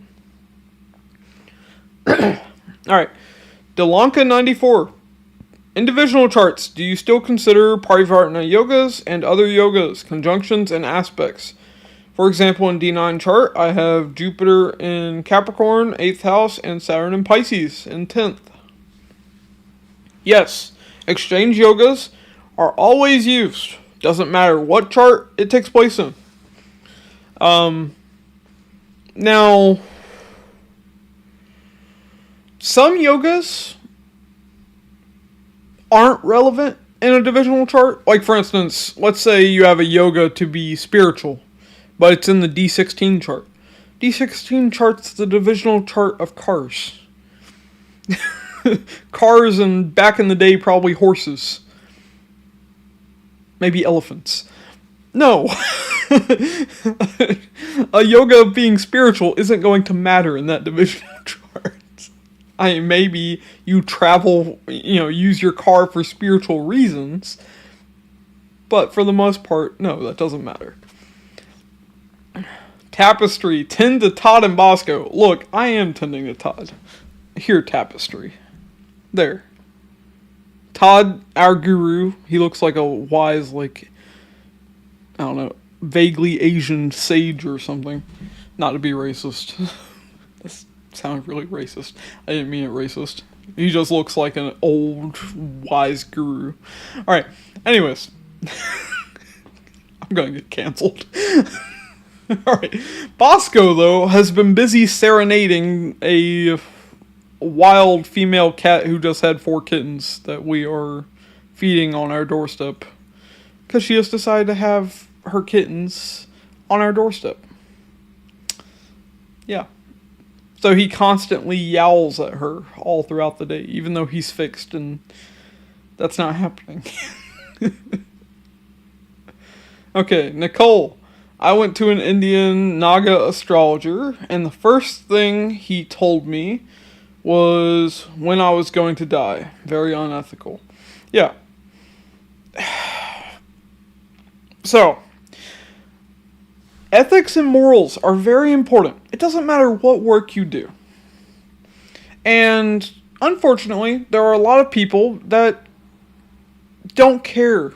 Alright. Delanka94. In divisional charts, do you still consider Parivartana yogas and other yogas, conjunctions, and aspects? For example, in D9 chart, I have Jupiter in Capricorn, 8th house, and Saturn in Pisces in 10th. Yes, exchange yogas are always used. Doesn't matter what chart it takes place in. Now, some yogas aren't relevant in a divisional chart. Like, for instance, let's say you have a yoga to be spiritual, but it's in the D16 chart. D16 chart's the divisional chart of cars. Cars, and back in the day, probably horses. Maybe elephants. No. A yoga of being spiritual isn't going to matter in that divisional chart. I mean, maybe you travel, use your car for spiritual reasons. But for the most part, no, that doesn't matter. Tapestry, tend to Todd and Bosco. Look, I am tending to Todd. Here, Tapestry. There. Todd, our guru, he looks like a wise, vaguely Asian sage or something. Not to be racist. That sounded really racist. I didn't mean it racist. He just looks like an old, wise guru. Alright, anyways. I'm gonna get canceled. Alright. Bosco, though, has been busy serenading a wild female cat who just had 4 kittens that we are feeding on our doorstep. Because she has decided to have her kittens on our doorstep. Yeah. So he constantly yowls at her all throughout the day, even though he's fixed, and that's not happening. Okay, Nicole. I went to an Indian Naga astrologer, and the first thing he told me was when I was going to die. Very unethical. Yeah. So, ethics and morals are very important. It doesn't matter what work you do. And unfortunately, there are a lot of people that don't care,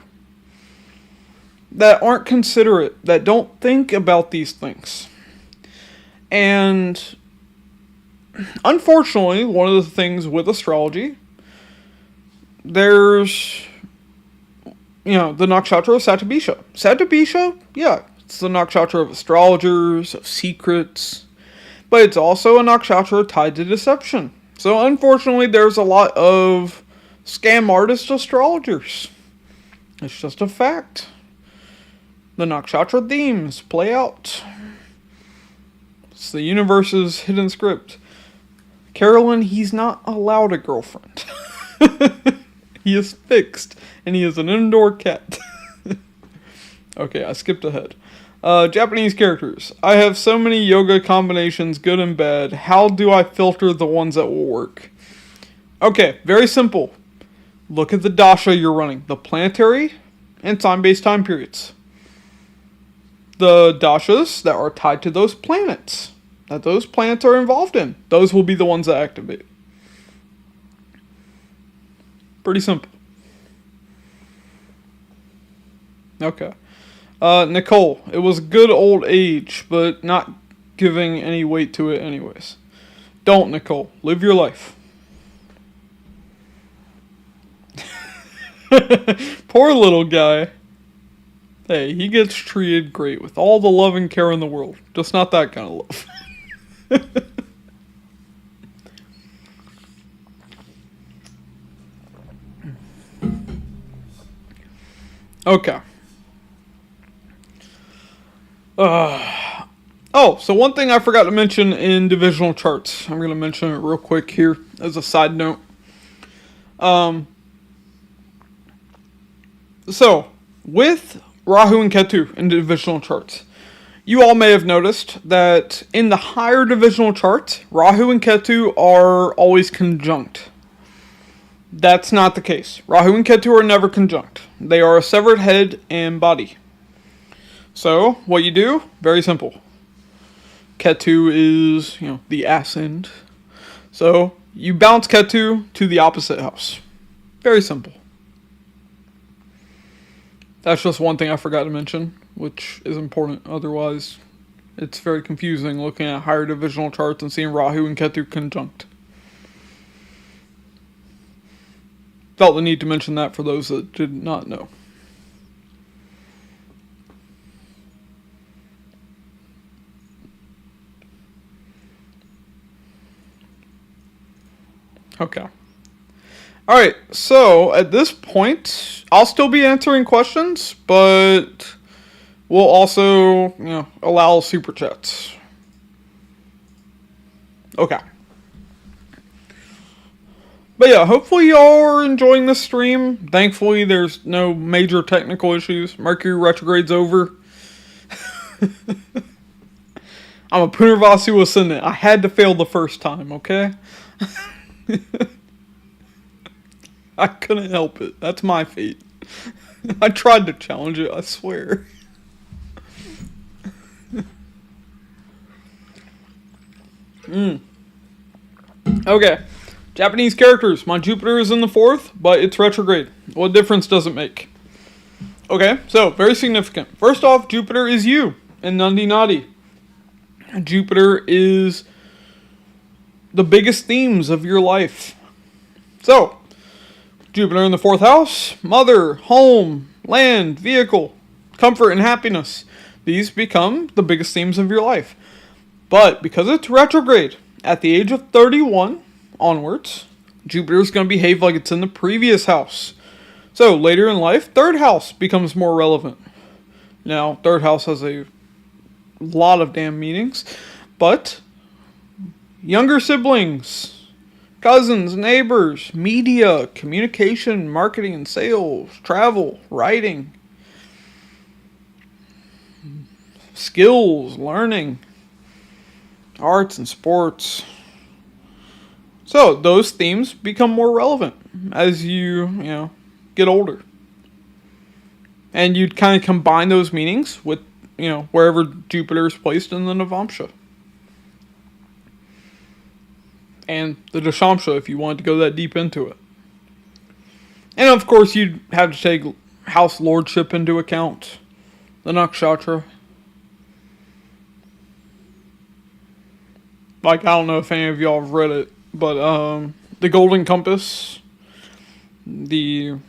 that aren't considerate, that don't think about these things. And unfortunately, one of the things with astrology, there's, the nakshatra of Satyabhisha. Satyabhisha, yeah, it's the nakshatra of astrologers, of secrets, but it's also a nakshatra tied to deception. So unfortunately, there's a lot of scam artist astrologers. It's just a fact. The nakshatra themes play out. It's the universe's hidden script. Carolyn, he's not allowed a girlfriend. He is fixed, and he is an indoor cat. Okay, I skipped ahead. Japanese characters. I have so many yoga combinations, good and bad. How do I filter the ones that will work? Okay, very simple. Look at the dasha you're running. The planetary and sign-based time periods. The dashas that are tied to those planets, that those planets are involved in, those will be the ones that activate. Pretty simple. Okay. Nicole, it was good old age, but not giving any weight to it anyways. Don't, Nicole. Live your life. Poor little guy. Hey, he gets treated great with all the love and care in the world. Just not that kind of love. Okay. So one thing I forgot to mention in divisional charts. I'm going to mention it real quick here as a side note. So, with Rahu and Ketu in divisional charts, you all may have noticed that in the higher divisional charts, Rahu and Ketu are always conjunct. That's not the case. Rahu and Ketu are never conjunct. They are a severed head and body. So, what you do, very simple. Ketu is, the ass end. So, you bounce Ketu to the opposite house. Very simple. That's just one thing I forgot to mention, which is important. Otherwise, it's very confusing looking at higher divisional charts and seeing Rahu and Ketu conjunct. Felt the need to mention that for those that did not know. Okay. Alright, so at this point, I'll still be answering questions, but we'll also, allow super chats. Okay. But yeah, hopefully y'all are enjoying this stream. Thankfully, there's no major technical issues. Mercury retrograde's over. I'm a Punarvasu Ascendant. I had to fail the first time, okay? I couldn't help it. That's my fate. I tried to challenge it, I swear. Okay. Japanese characters. My Jupiter is in the 4th, but it's retrograde. What difference does it make? Okay, so, very significant. First off, Jupiter is you in Nandi Nadi. Jupiter is the biggest themes of your life. So, Jupiter in the 4th house, mother, home, land, vehicle, comfort, and happiness. These become the biggest themes of your life. But because it's retrograde, at the age of 31 onwards, Jupiter's going to behave like it's in the previous house. So later in life, 3rd house becomes more relevant. Now, 3rd house has a lot of damn meanings, but younger siblings, cousins, neighbors, media, communication, marketing and sales, travel, writing, skills, learning, arts and sports. So those themes become more relevant as you get older. And you'd kind of combine those meanings with, wherever Jupiter is placed in the Navamsha. And the Dashamsha, if you wanted to go that deep into it. And of course, you'd have to take house lordship into account. The Nakshatra. Like, I don't know if any of y'all have read it, but the Golden Compass, I'm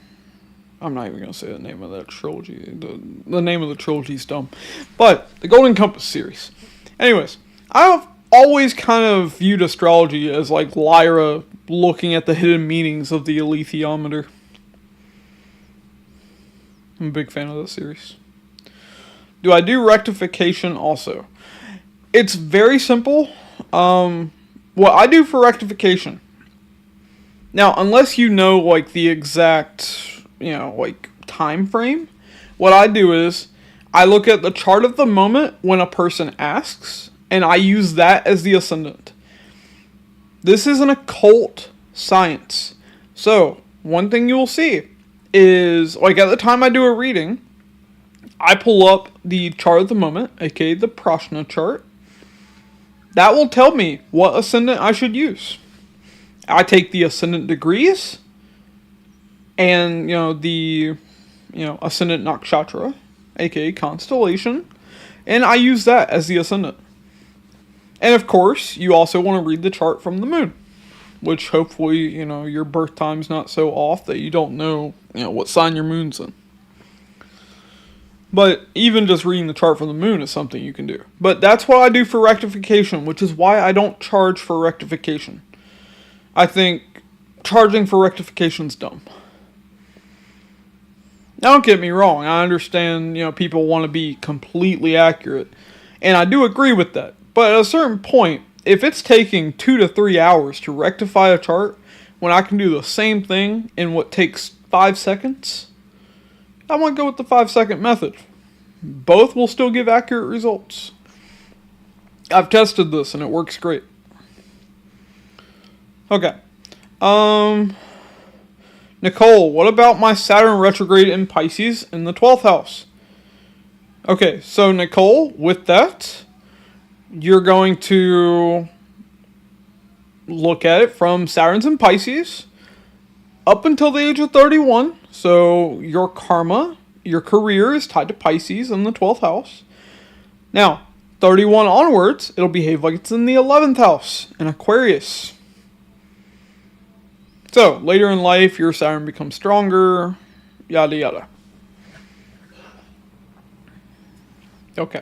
not even going to say the name of that trilogy. The name of the trilogy is dumb. But the Golden Compass series. Anyways, I've always kind of viewed astrology as like Lyra looking at the hidden meanings of the alethiometer. I'm a big fan of that series. Do I do rectification also? It's very simple. What I do for rectification. Now, unless you know like the exact time frame, what I do is I look at the chart of the moment when a person asks, and I use that as the ascendant. This is an occult science. So, one thing you will see is, like at the time I do a reading, I pull up the chart of the moment, aka the Prashna chart. That will tell me what ascendant I should use. I take the ascendant degrees and, the ascendant nakshatra, aka constellation, and I use that as the ascendant. And of course, you also want to read the chart from the moon, which hopefully, your birth time's not so off that you don't know, what sign your moon's in. But even just reading the chart from the moon is something you can do. But that's what I do for rectification, which is why I don't charge for rectification. I think charging for rectification is dumb. Now, don't get me wrong. I understand, people want to be completely accurate. And I do agree with that. But at a certain point, if it's taking 2 to 3 hours to rectify a chart, when I can do the same thing in what takes 5 seconds, I want to go with the 5-second method. Both will still give accurate results. I've tested this and it works great. Okay. Nicole, what about my Saturn retrograde in Pisces in the 12th house? Okay, so Nicole, with that, you're going to look at it from Saturn's in Pisces up until the age of 31. So your karma, your career is tied to Pisces in the 12th house. Now, 31 onwards, it'll behave like it's in the 11th house in Aquarius. So, later in life, your Saturn becomes stronger, yada yada. Okay.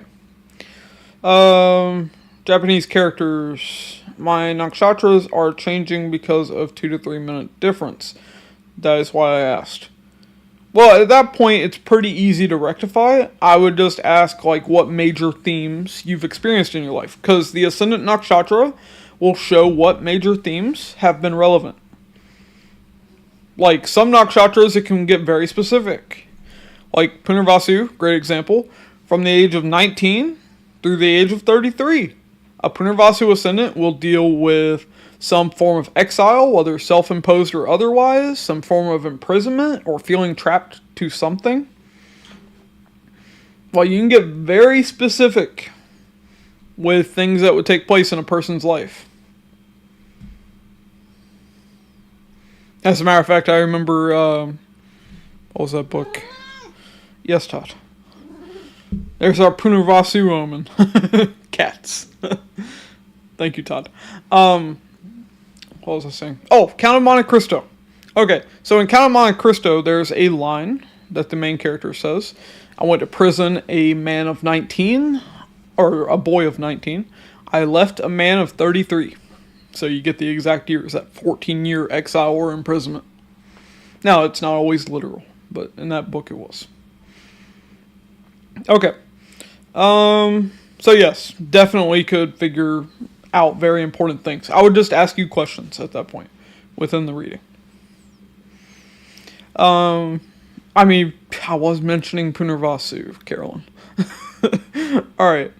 Japanese characters. My nakshatras are changing because of 2 to 3 minute difference. That is why I asked. Well, at that point, it's pretty easy to rectify. I would just ask, what major themes you've experienced in your life. Because the ascendant nakshatra will show what major themes have been relevant. Like, some nakshatras, it can get very specific. Like, Punarvasu, great example. From the age of 19 through the age of 33. A Punarvasu ascendant will deal with some form of exile, whether self-imposed or otherwise, some form of imprisonment, or feeling trapped to something. Well, you can get very specific with things that would take place in a person's life. As a matter of fact, I remember, what was that book? Yes, Todd. There's our Punarvasu omen. Cats. Thank you, Todd. What was I saying? Oh, Count of Monte Cristo. Okay, so in Count of Monte Cristo, there's a line that the main character says, I went to prison a man of 19, or a boy of 19. I left a man of 33. So you get the exact years, that 14-year exile or imprisonment. Now, it's not always literal, but in that book it was. Okay. So yes, definitely could figure out very important things. I would just ask you questions at that point within the reading. I mean, I was mentioning Punarvasu, Carolyn. Alright.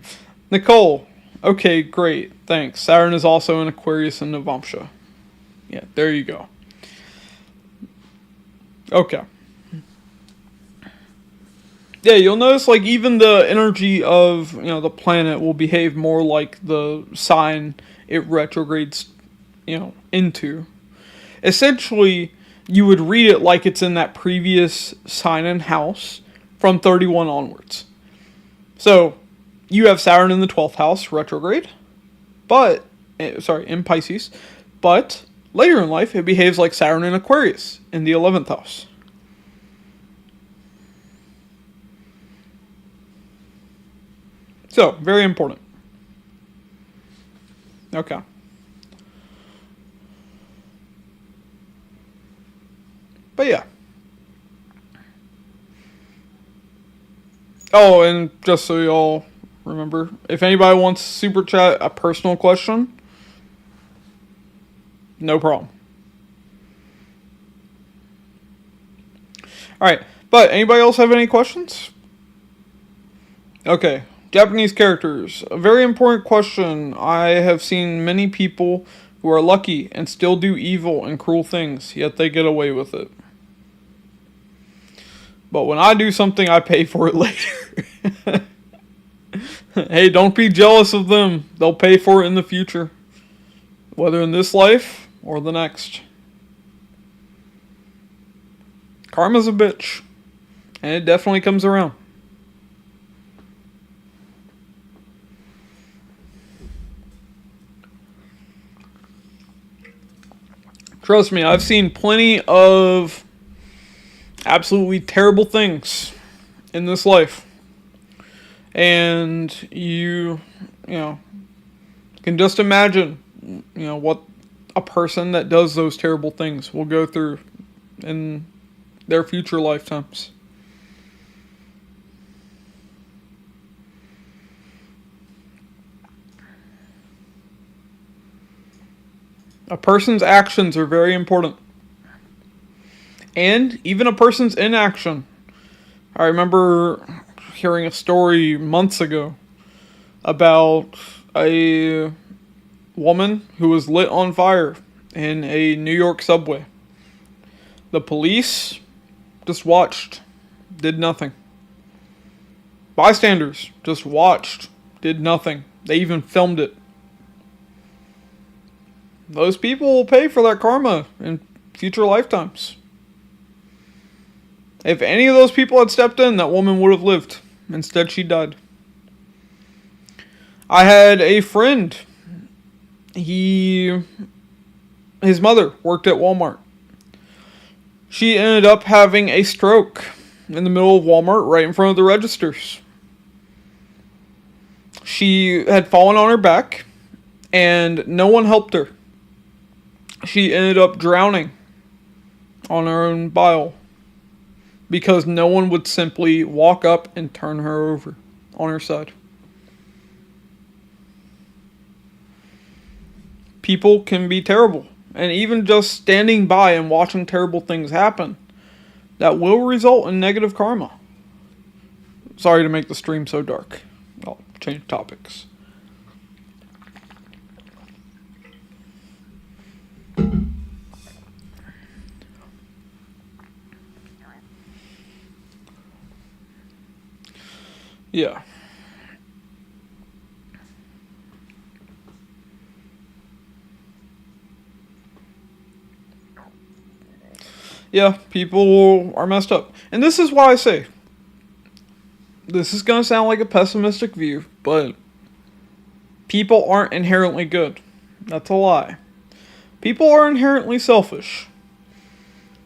Nicole. Okay, great. Thanks. Saturn is also in Aquarius and Navamsha. Yeah, there you go. Okay. Yeah, you'll notice, like, even the energy of, the planet will behave more like the sign it retrogrades, into. Essentially, you would read it like it's in that previous sign and house from 31 onwards. So, you have Saturn in the 12th house, retrograde, in Pisces, but later in life, it behaves like Saturn in Aquarius in the 11th house. So, very important. Okay. But yeah. Oh, and just so y'all remember, if anybody wants super chat a personal question, no problem. Alright, but anybody else have any questions? Okay. Japanese characters. A very important question. I have seen many people who are lucky and still do evil and cruel things, yet they get away with it. But when I do something, I pay for it later. Hey, don't be jealous of them. They'll pay for it in the future. Whether in this life or the next. Karma's a bitch. And it definitely comes around. Trust me, I've seen plenty of absolutely terrible things in this life. And you can just imagine, what a person that does those terrible things will go through in their future lifetimes. A person's actions are very important. And even a person's inaction. I remember hearing a story months ago about a woman who was lit on fire in a New York subway. The police just watched, did nothing. Bystanders just watched, did nothing. They even filmed it. Those people will pay for that karma in future lifetimes. If any of those people had stepped in, that woman would have lived. Instead, she died. I had a friend. His mother worked at Walmart. She ended up having a stroke in the middle of Walmart, right in front of the registers. She had fallen on her back, and no one helped her. She ended up drowning on her own bile because no one would simply walk up and turn her over on her side. People can be terrible, and even just standing by and watching terrible things happen, that will result in negative karma. Sorry to make the stream so dark. I'll change topics. Yeah. Yeah, people are messed up. And this is why I say, this is going to sound like a pessimistic view, but people aren't inherently good. That's a lie. People are inherently selfish.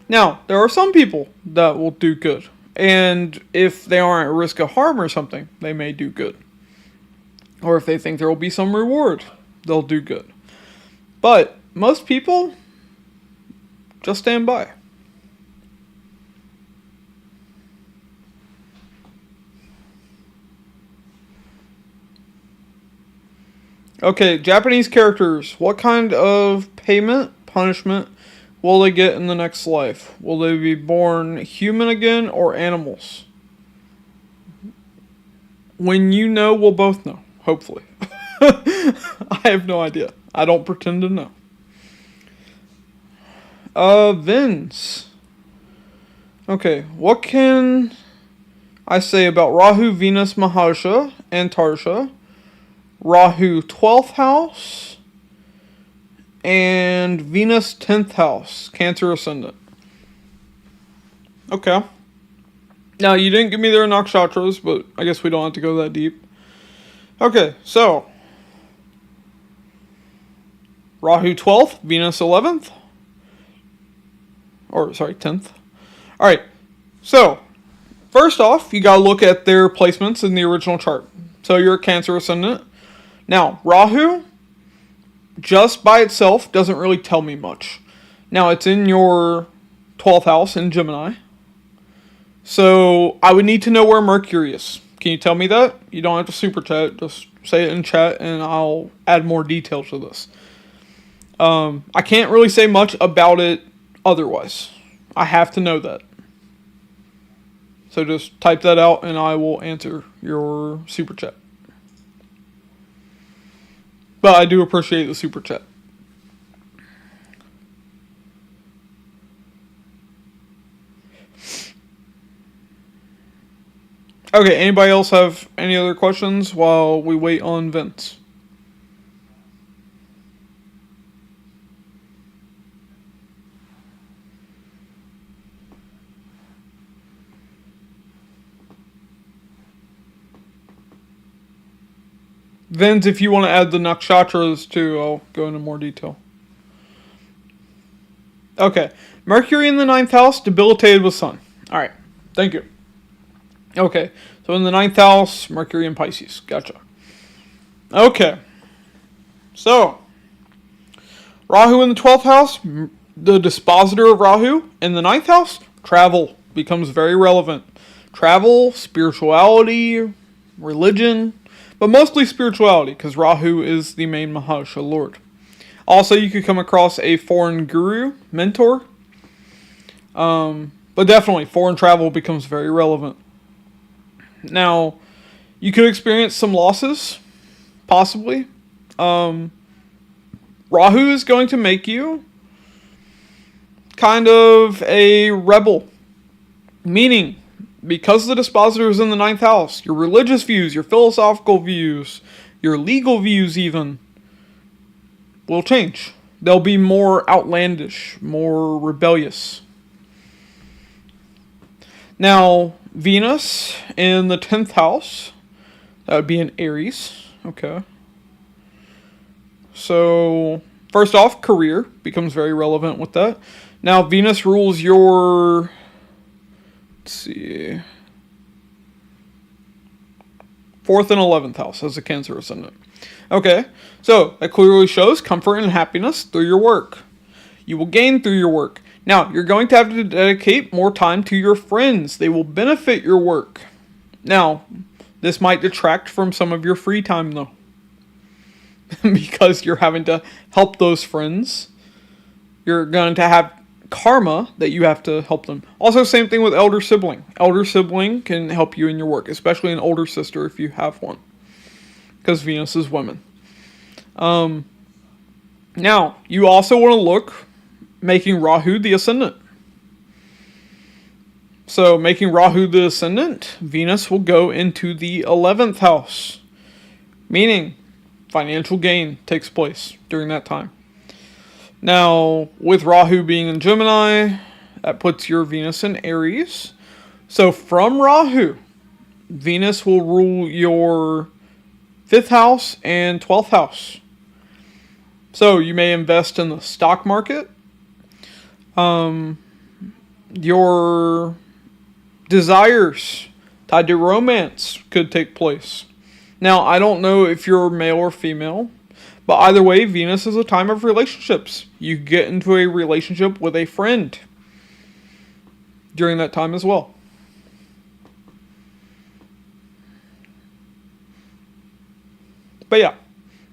Now, there are some people that will do good. And if they aren't at risk of harm or something, they may do good. Or if they think there will be some reward, they'll do good. But most people just stand by. Okay, Japanese characters. What kind of payment, punishment will they get in the next life? Will they be born human again or animals? When you know, we'll both know. Hopefully. I have no idea. I don't pretend to know. Vince. Okay, what can I say about Rahu, Venus, Mahasha, and Tarsha? Rahu 12th house and Venus 10th house, Cancer ascendant. Okay. Now, you didn't give me their nakshatras, but I guess we don't have to go that deep. Okay, so Rahu 12th, Venus 11th. Or, sorry, 10th. Alright, so first off, you gotta look at their placements in the original chart. So you're a Cancer ascendant. Now, Rahu, just by itself, doesn't really tell me much. Now, it's in your 12th house in Gemini. So, I would need to know where Mercury is. Can you tell me that? You don't have to super chat. Just say it in chat, and I'll add more detail to this. I can't really say much about it otherwise. I have to know that. So, just type that out, and I will answer your super chat. But I do appreciate the super chat. Okay, anybody else have any other questions while we wait on Vince? Vince, if you want to add the nakshatras too, I'll go into more detail. Okay. Mercury in the 9th house, debilitated with Sun. Alright. Thank you. Okay. So in the 9th house, Mercury in Pisces. Gotcha. Okay. So, Rahu in the 12th house, the dispositor of Rahu in the 9th house, travel becomes very relevant. Travel, spirituality, religion, but mostly spirituality, because Rahu is the main Mahasha Lord. Also, you could come across a foreign guru, mentor. But definitely, foreign travel becomes very relevant. Now, you could experience some losses, possibly. Rahu is going to make you kind of a rebel. Meaning, because the dispositor is in the 9th house, your religious views, your philosophical views, your legal views even, will change. They'll be more outlandish, more rebellious. Now, Venus in the 10th house, that would be in Aries. Okay. So, first off, career becomes very relevant with that. Now, Venus rules your... Let's see. 4th and 11th house as a Cancer ascendant. Okay, so that clearly shows comfort and happiness through your work. You will gain through your work. Now, you're going to have to dedicate more time to your friends. They will benefit your work. Now, this might detract from some of your free time, though. Because you're having to help those friends. You're going to have karma that you have to help them. Also, same thing with elder sibling. Elder sibling can help you in your work, especially an older sister if you have one. Because Venus is women. Now, you also want to look making Rahu the ascendant. So, making Rahu the ascendant, Venus will go into the 11th house. Meaning, financial gain takes place during that time. Now, with Rahu being in Gemini, that puts your Venus in Aries. So, from Rahu, Venus will rule your 5th house and 12th house. So, you may invest in the stock market. your desires tied to romance could take place. Now, I don't know if you're male or female, but either way, Venus is a time of relationships. You get into a relationship with a friend during that time as well. But yeah.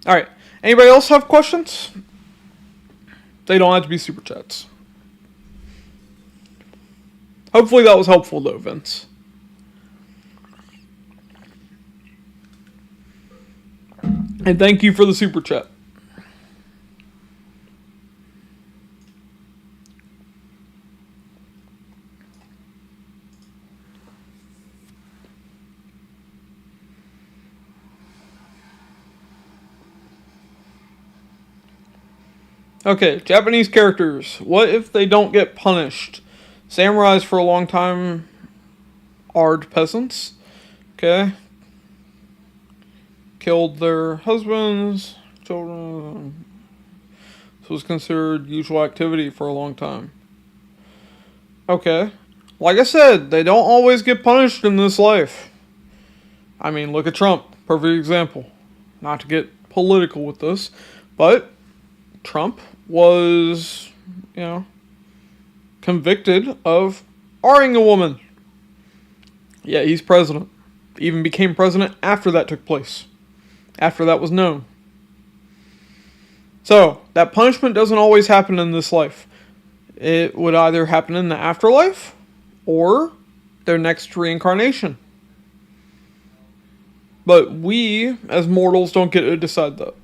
Alright. Anybody else have questions? They don't have to be super chats. Hopefully that was helpful though, Vince. And thank you for the super chat. Okay, Japanese characters. What if they don't get punished? Samurais for a long time are peasants. Okay. Killed their husbands, children. This was considered usual activity for a long time. Okay. Like I said, they don't always get punished in this life. I mean, look at Trump. Perfect example. Not to get political with this, but Trump was, convicted of R-ing a woman. Yeah, he's president. Even became president after that took place. After that was known. So, that punishment doesn't always happen in this life. It would either happen in the afterlife or their next reincarnation. But we, as mortals, don't get to decide that.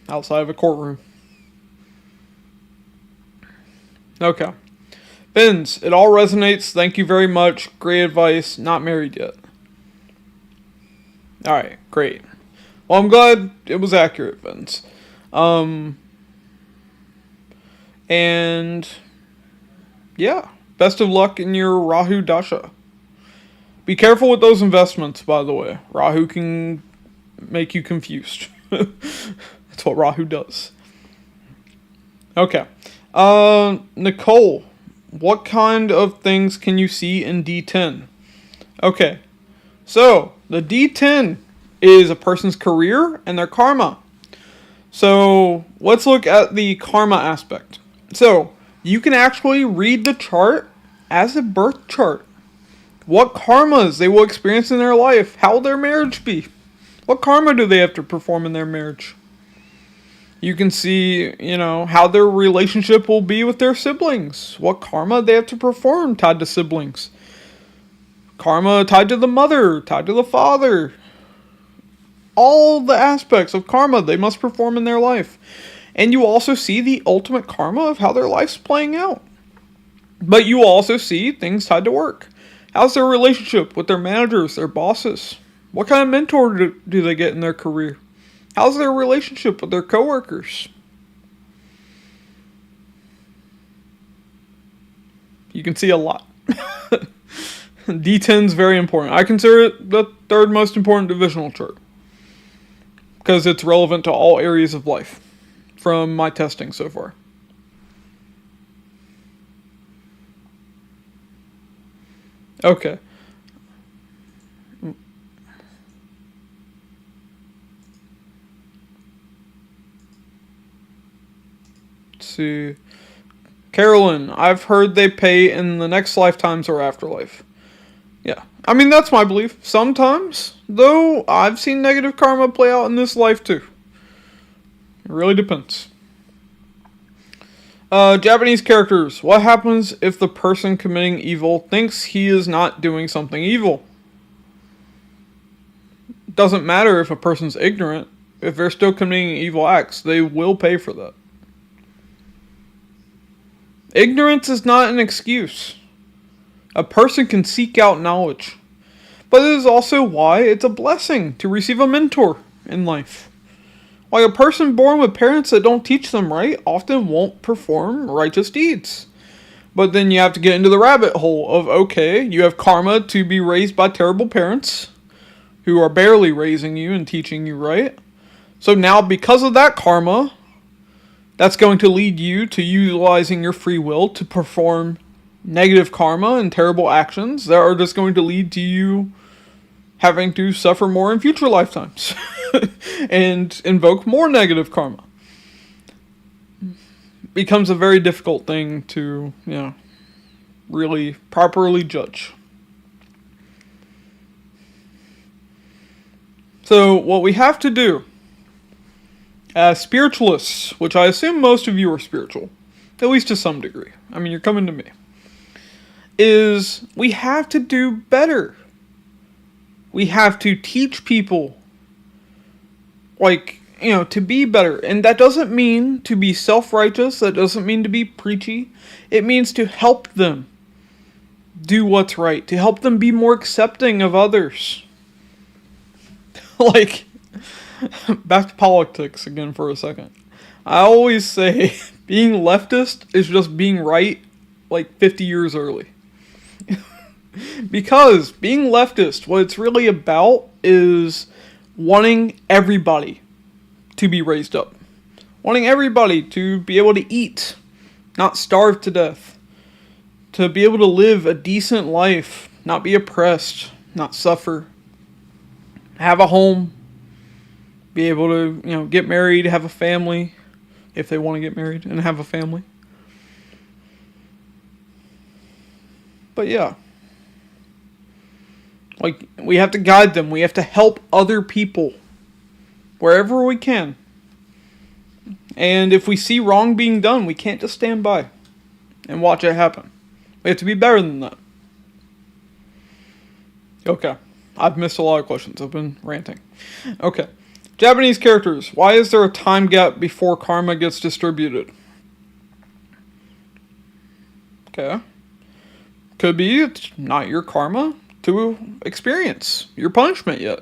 Outside of a courtroom. Okay. Vince, it all resonates. Thank you very much. Great advice. Not married yet. Alright, great. Well, I'm glad it was accurate, Vince. And yeah, best of luck in your Rahu Dasha. Be careful with those investments, by the way. Rahu can make you confused. That's what Rahu does. Okay. Nicole, what kind of things can you see in D10? Okay. So, the D10 is a person's career and their karma. So, let's look at the karma aspect. So, you can actually read the chart as a birth chart. What karmas they will experience in their life. How will their marriage be? What karma do they have to perform in their marriage? You can see, how their relationship will be with their siblings. What karma they have to perform tied to siblings. Karma tied to the mother, tied to the father. All the aspects of karma they must perform in their life. And you also see the ultimate karma of how their life's playing out. But you also see things tied to work. How's their relationship with their managers, their bosses? What kind of mentor do they get in their career? How's their relationship with their coworkers? You can see a lot. D10 is very important. I consider it the third most important divisional chart. Because it's relevant to all areas of life. From my testing so far. Okay. Let's see. Carolyn, I've heard they pay in the next lifetimes or afterlife. Yeah. I mean, that's my belief. Sometimes, though, I've seen negative karma play out in this life too. It really depends. Japanese characters. What happens if the person committing evil thinks he is not doing something evil? Doesn't matter if a person's ignorant. If they're still committing evil acts, they will pay for that. Ignorance is not an excuse. A person can seek out knowledge. But it is also why it's a blessing to receive a mentor in life. Like a person born with parents that don't teach them right often won't perform righteous deeds. But then you have to get into the rabbit hole of, okay, you have karma to be raised by terrible parents who are barely raising you and teaching you right. So now because of that karma, that's going to lead you to utilizing your free will to perform negative karma and terrible actions that are just going to lead to you having to suffer more in future lifetimes and invoke more negative karma. Becomes a very difficult thing to, really properly judge. So what we have to do as spiritualists, which I assume most of you are spiritual, at least to some degree, I mean, you're coming to me, is we have to do better. We have to teach people, to be better. And that doesn't mean to be self-righteous. That doesn't mean to be preachy. It means to help them do what's right. To help them be more accepting of others. Back to politics again for a second. I always say being leftist is just being right 50 years early. Because being leftist, what it's really about is wanting everybody to be raised up. Wanting everybody to be able to eat, not starve to death. To be able to live a decent life, not be oppressed, not suffer. Have a home. Be able to, get married, have a family, if they want to get married and have a family. But yeah. We have to guide them. We have to help other people wherever we can. And if we see wrong being done, we can't just stand by and watch it happen. We have to be better than that. Okay. I've missed a lot of questions. I've been ranting. Okay. Japanese characters. Why is there a time gap before karma gets distributed? Okay. Could be it's not your karma to experience your punishment yet.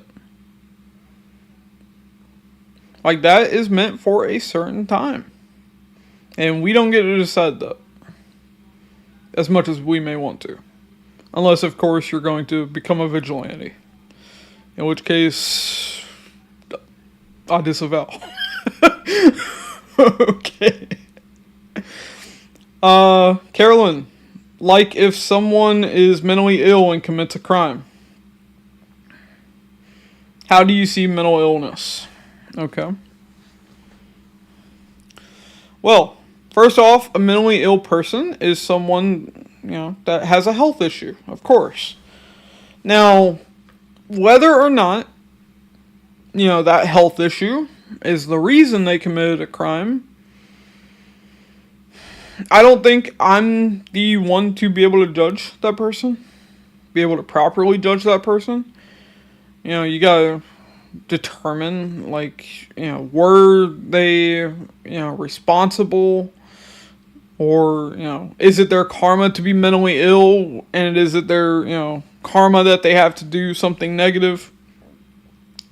That is meant for a certain time. And we don't get to decide that. As much as we may want to. Unless, of course, you're going to become a vigilante. In which case, I disavow. Okay. Carolyn. If someone is mentally ill and commits a crime. How do you see mental illness? Okay. Well, first off, a mentally ill person is someone, that has a health issue, of course. Now, whether or not, that health issue is the reason they committed a crime, I don't think I'm the one to be able to judge that person. Be able to properly judge that person. You gotta determine, were they, responsible? Or, is it their karma to be mentally ill? And is it their, karma that they have to do something negative?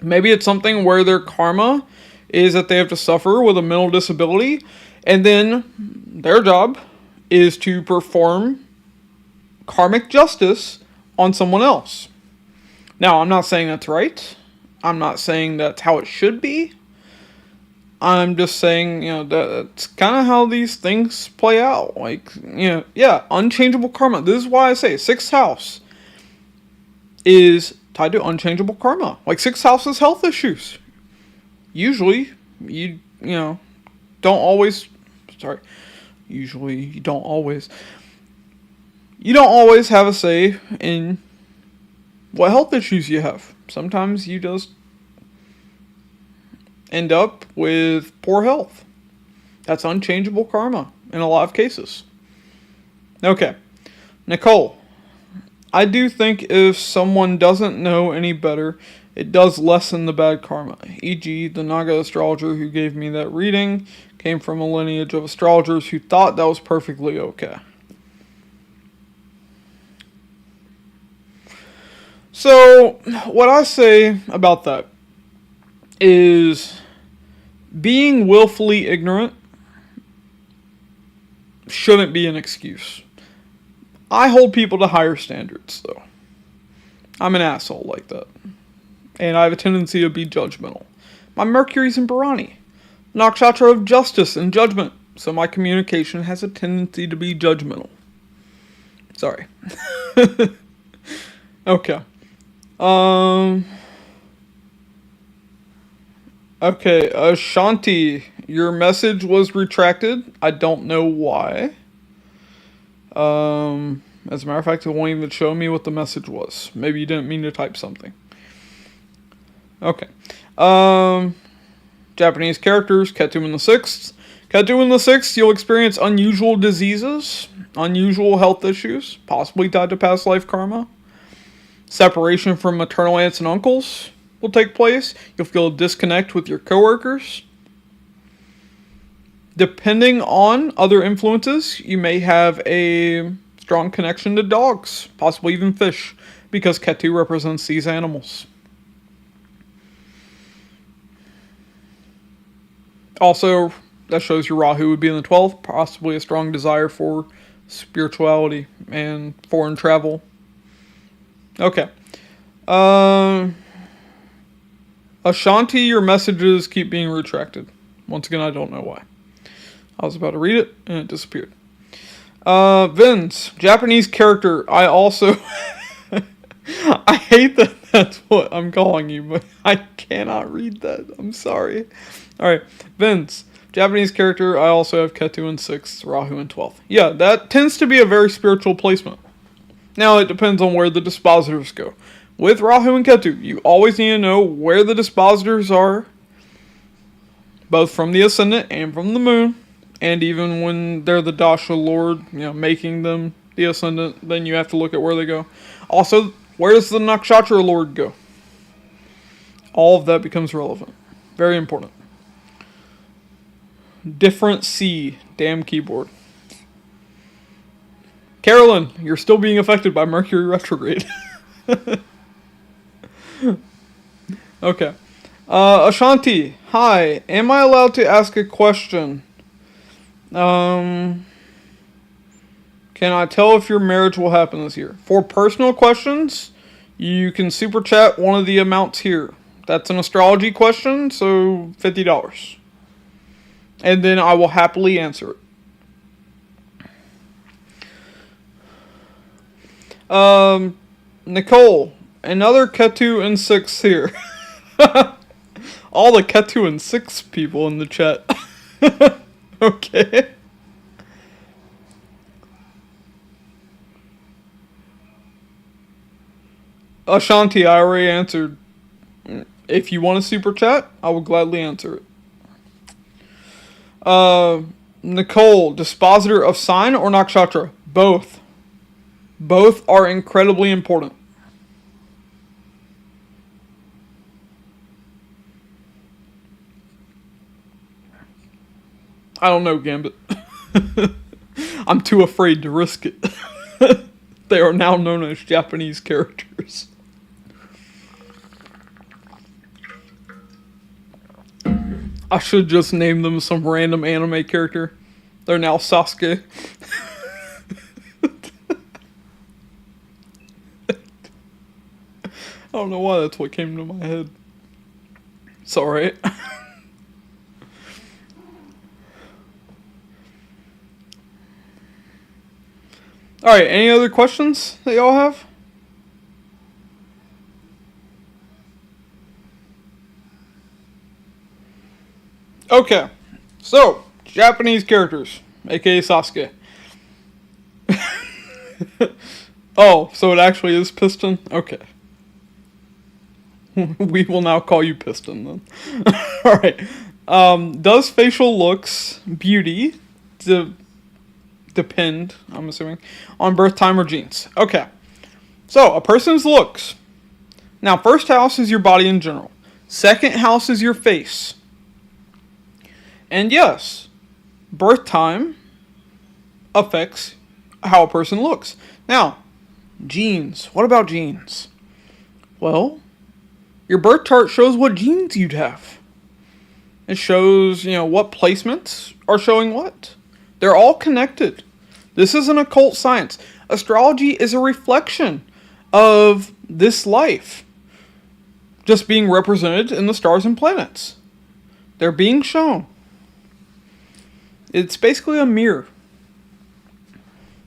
Maybe it's something where their karma is that they have to suffer with a mental disability. And then their job is to perform karmic justice on someone else. Now, I'm not saying that's right. I'm not saying that's how it should be. I'm just saying, that's kind of how these things play out. Unchangeable karma. This is why I say 6th house is tied to unchangeable karma. 6th house is health issues. Usually, you don't always have a say in what health issues you have. Sometimes you just end up with poor health. That's unchangeable karma in a lot of cases. Okay. Nicole. I do think if someone doesn't know any better, it does lessen the bad karma. E.g., the Naga astrologer who gave me that reading came from a lineage of astrologers who thought that was perfectly okay. So, what I say about that is being willfully ignorant shouldn't be an excuse. I hold people to higher standards, though. I'm an asshole like that. And I have a tendency to be judgmental. My Mercury's in Bharani, nakshatra of justice and judgment, so my communication has a tendency to be judgmental. Sorry. Okay. Okay, Ashanti, your message was retracted. I don't know why. As a matter of fact, it won't even show me what the message was. Maybe you didn't mean to type something. Okay. Japanese characters, Ketu in the 6th. Ketu in the 6th, you'll experience unusual diseases, unusual health issues, possibly tied to past life karma. Separation from maternal aunts and uncles will take place. You'll feel a disconnect with your coworkers. Depending on other influences, you may have a strong connection to dogs, possibly even fish, because Ketu represents these animals. Also, that shows your Rahu would be in the 12th, possibly a strong desire for spirituality and foreign travel. Okay. Ashanti, your messages keep being retracted. Once again, I don't know why. I was about to read it, and it disappeared. Vince, Japanese character, I also... I hate that that's what I'm calling you, but I cannot read that. I'm sorry. Alright, Vince, Japanese character, I also have Ketu in 6th, Rahu in 12th. Yeah, that tends to be a very spiritual placement. Now, it depends on where the dispositors go. With Rahu and Ketu, you always need to know where the dispositors are, both from the ascendant and from the moon. And even when they're the Dasha Lord, making them the ascendant, then you have to look at where they go. Also, where does the Nakshatra Lord go? All of that becomes relevant. Very important. Different C. Damn keyboard. Carolyn, you're still being affected by Mercury retrograde. Okay. Ashanti, hi. Am I allowed to ask a question? Can I tell if your marriage will happen this year? For personal questions, you can super chat one of the amounts here. That's an astrology question, so $50. And then I will happily answer it. Nicole, another Ketu in 6 here. All the Ketu in 6 people in the chat. Okay. Ashanti, I already answered. If you want a super chat, I will gladly answer it. Nicole, dispositor of sign or nakshatra? Both. Both are incredibly important. I don't know, Gambit. I'm too afraid to risk it. They are now known as Japanese characters. I should just name them some random anime character. They're now Sasuke. I don't know why that's what came to my head. It's alright. Alright, any other questions that y'all have? Okay, so, Japanese characters, aka Sasuke. Oh, so it actually is Piston? Okay. We will now call you Piston then. Alright. Does facial looks, beauty, depend, I'm assuming, on birth time or genes? Okay. So, a person's looks. Now, first house is your body in general. Second house is your face. And yes, birth time affects how a person looks. Now, genes. What about genes? Well, your birth chart shows what genes you'd have. It shows, what placements are showing what. They're all connected. This is an occult science. Astrology is a reflection of this life, just being represented in the stars and planets. They're being shown. It's basically a mirror.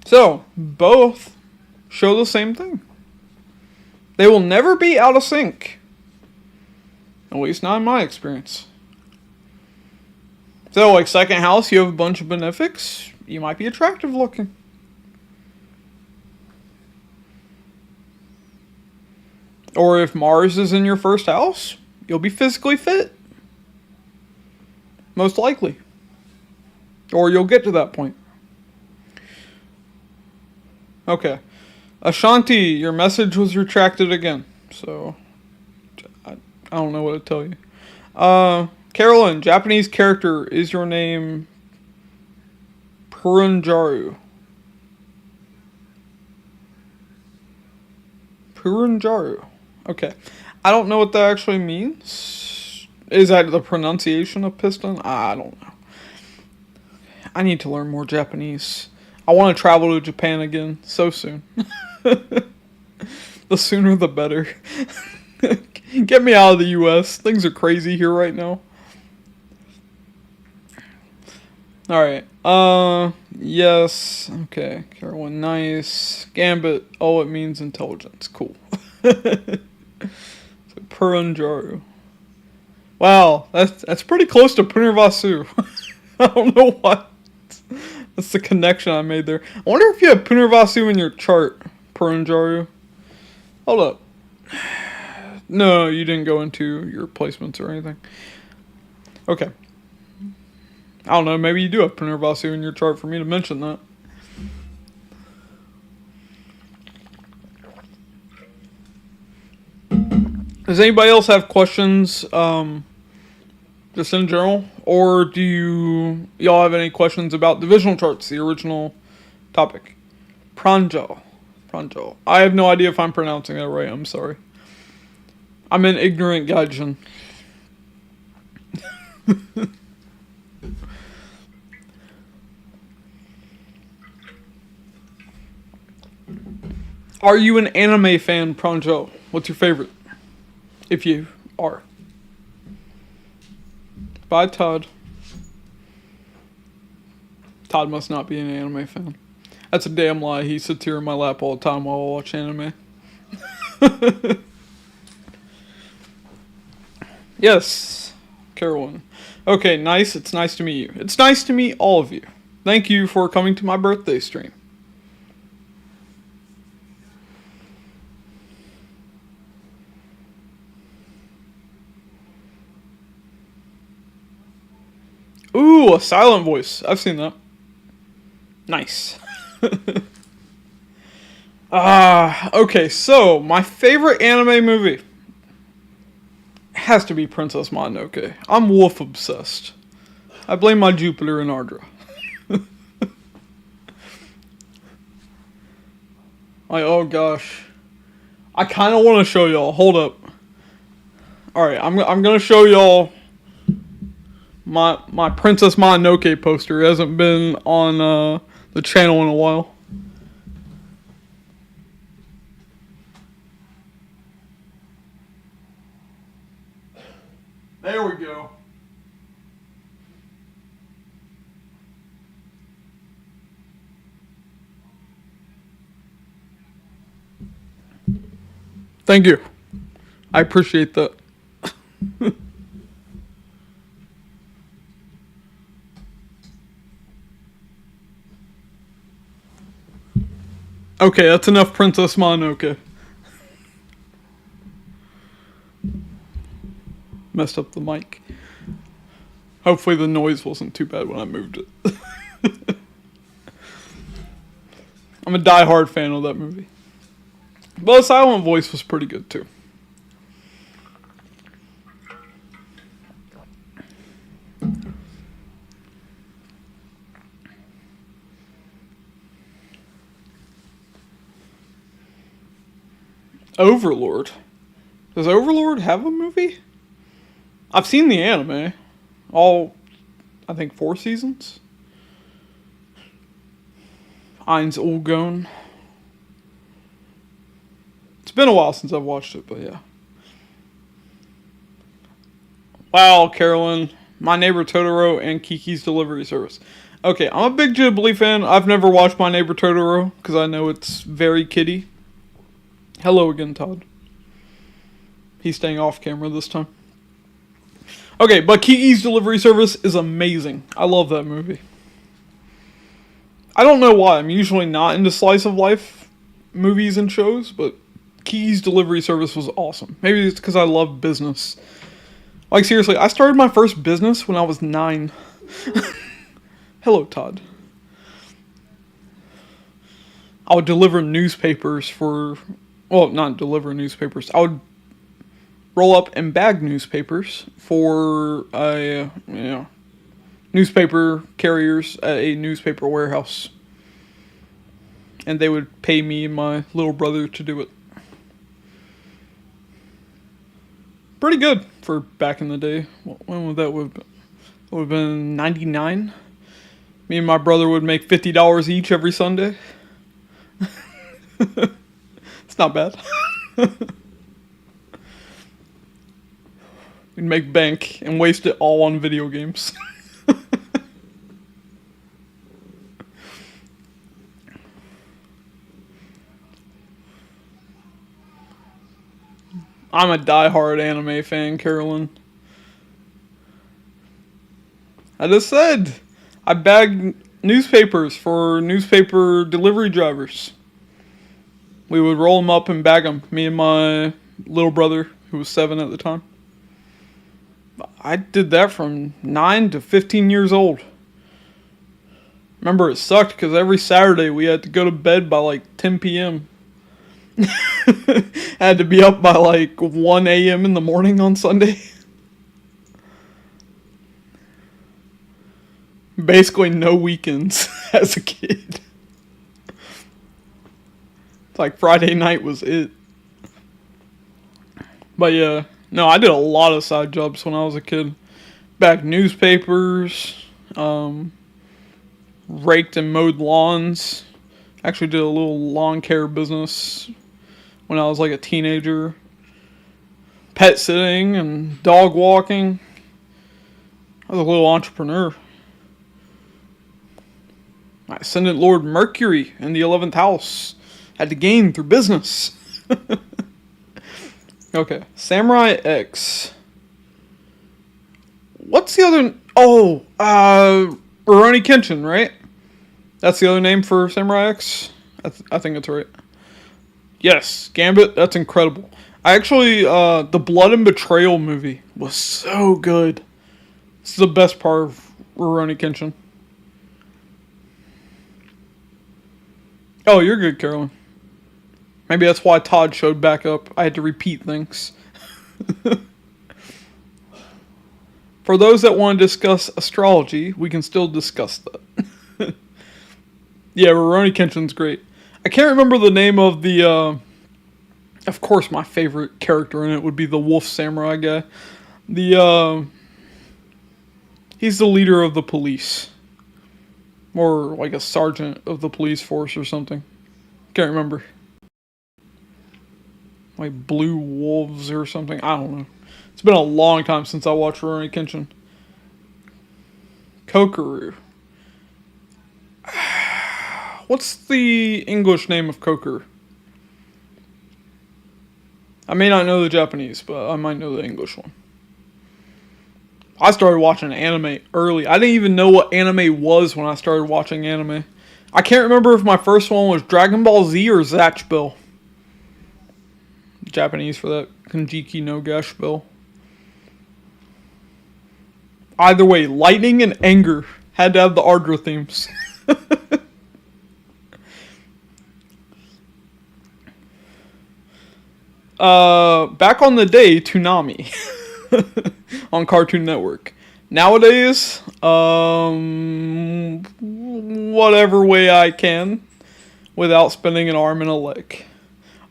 So, both show the same thing. They will never be out of sync. At least not in my experience. So, like, second house, you have a bunch of benefics. You might be attractive looking. Or if Mars is in your first house, you'll be physically fit. Most likely. Or you'll get to that point. Okay. Ashanti, your message was retracted again. So, I don't know what to tell you. Carolyn, Japanese character, is your name Purunjaru? Purunjaru. Okay. I don't know what that actually means. Is that the pronunciation of piston? I don't know. I need to learn more Japanese. I want to travel to Japan again so soon. The sooner the better. Get me out of the US. Things are crazy here right now. Alright. Yes. Okay. Carolyn, nice. Gambit. Oh, it means intelligence. Cool. So, Purunjaru. Wow. That's pretty close to Punarvasu. I don't know what. That's the connection I made there. I wonder if you have Punarvasu in your chart, Purunjaru. Hold up. No, you didn't go into your placements or anything. Okay. I don't know, maybe you do have Punarvasu in your chart for me to mention that. Does anybody else have questions, just in general? Or do y'all have any questions about divisional charts, the original topic? Pranjal. I have no idea if I'm pronouncing that right, I'm sorry. I'm an ignorant gaijin. Are you an anime fan, Pranjal? What's your favorite? If you are. Bye, Todd. Todd must not be an anime fan. That's a damn lie. He sits here in my lap all the time while I watch anime. Yes, Carolyn. Okay, nice. It's nice to meet you. It's nice to meet all of you. Thank you for coming to my birthday stream. Ooh, a silent voice. I've seen that. Nice. Okay, so my favorite anime movie has to be Princess Mononoke. I'm wolf obsessed. I blame my Jupiter and Ardra. Like, oh gosh. I kind of want to show y'all. Hold up. Alright, I'm going to show y'all my Princess Mononoke poster. It hasn't been on the channel in a while. There we go. Thank you. I appreciate that. Okay, that's enough Princess Mononoke. Messed up the mic. Hopefully the noise wasn't too bad when I moved it. I'm a diehard fan of that movie. But the silent voice was pretty good too. Overlord. Does Overlord have a movie? I've seen the anime. All, I think, 4 seasons. Eins Ulgon. It's been a while since I've watched it, but yeah. Wow, Carolyn. My Neighbor Totoro and Kiki's Delivery Service. Okay, I'm a big Ghibli fan. I've never watched My Neighbor Totoro because I know it's very kiddie. Hello again, Todd. He's staying off camera this time. Okay, but Kiki's Delivery Service is amazing. I love that movie. I don't know why. I'm usually not into slice of life movies and shows, but Kiki's Delivery Service was awesome. Maybe it's because I love business. Like, seriously, I started my first business when I was 9. Hello, Todd. I would deliver newspapers for... Well, not deliver newspapers. I would roll up and bag newspapers for newspaper carriers at a newspaper warehouse. And they would pay me and my little brother to do it. Pretty good for back in the day. When would that have been? It would have been 99. Me and my brother would make $50 each every Sunday. It's not bad. We'd make bank and waste it all on video games. I'm a diehard anime fan, Carolyn. I just said I bagged newspapers for newspaper delivery drivers. We would roll them up and bag them, me and my little brother, who was 7 at the time. I did that from 9 to 15 years old. Remember, it sucked because every Saturday we had to go to bed by like 10 p.m. Had to be up by like 1 a.m. in the morning on Sunday. Basically no weekends as a kid. It's like Friday night was it. But yeah, no, I did a lot of side jobs when I was a kid. Bagged newspapers, raked and mowed lawns. Actually did a little lawn care business when I was like a teenager. Pet sitting and dog walking. I was a little entrepreneur. I ascended Lord Mercury in the 11th house. Had to gain through business. Okay, Samurai X. What's the other... Oh, Rurouni Kenshin, right? That's the other name for Samurai X? I think that's right. Yes, Gambit, that's incredible. I actually, the Blood and Betrayal movie was so good. It's the best part of Rurouni Kenshin. Oh, you're good, Carolyn. Maybe that's why Todd showed back up. I had to repeat things. For those that want to discuss astrology, we can still discuss that. Yeah, Rurouni Kenshin's great. I can't remember the name of the, of course my favorite character in it would be the wolf samurai guy. He's the leader of the police. Or like a sergeant of the police force or something. Can't remember. Like Blue Wolves or something. I don't know. It's been a long time since I watched Rurouni Kenshin. Kokoru. What's the English name of Kokoru? I may not know the Japanese, but I might know the English one. I started watching anime early. I didn't even know what anime was when I started watching anime. I can't remember if my first one was Dragon Ball Z or Zatch Bell. Japanese for that. Kanjiki no Gash Bell. Either way, lightning and anger had to have the Ardra themes. Back on the day, Toonami. On Cartoon Network. Nowadays, whatever way I can without spending an arm and a leg.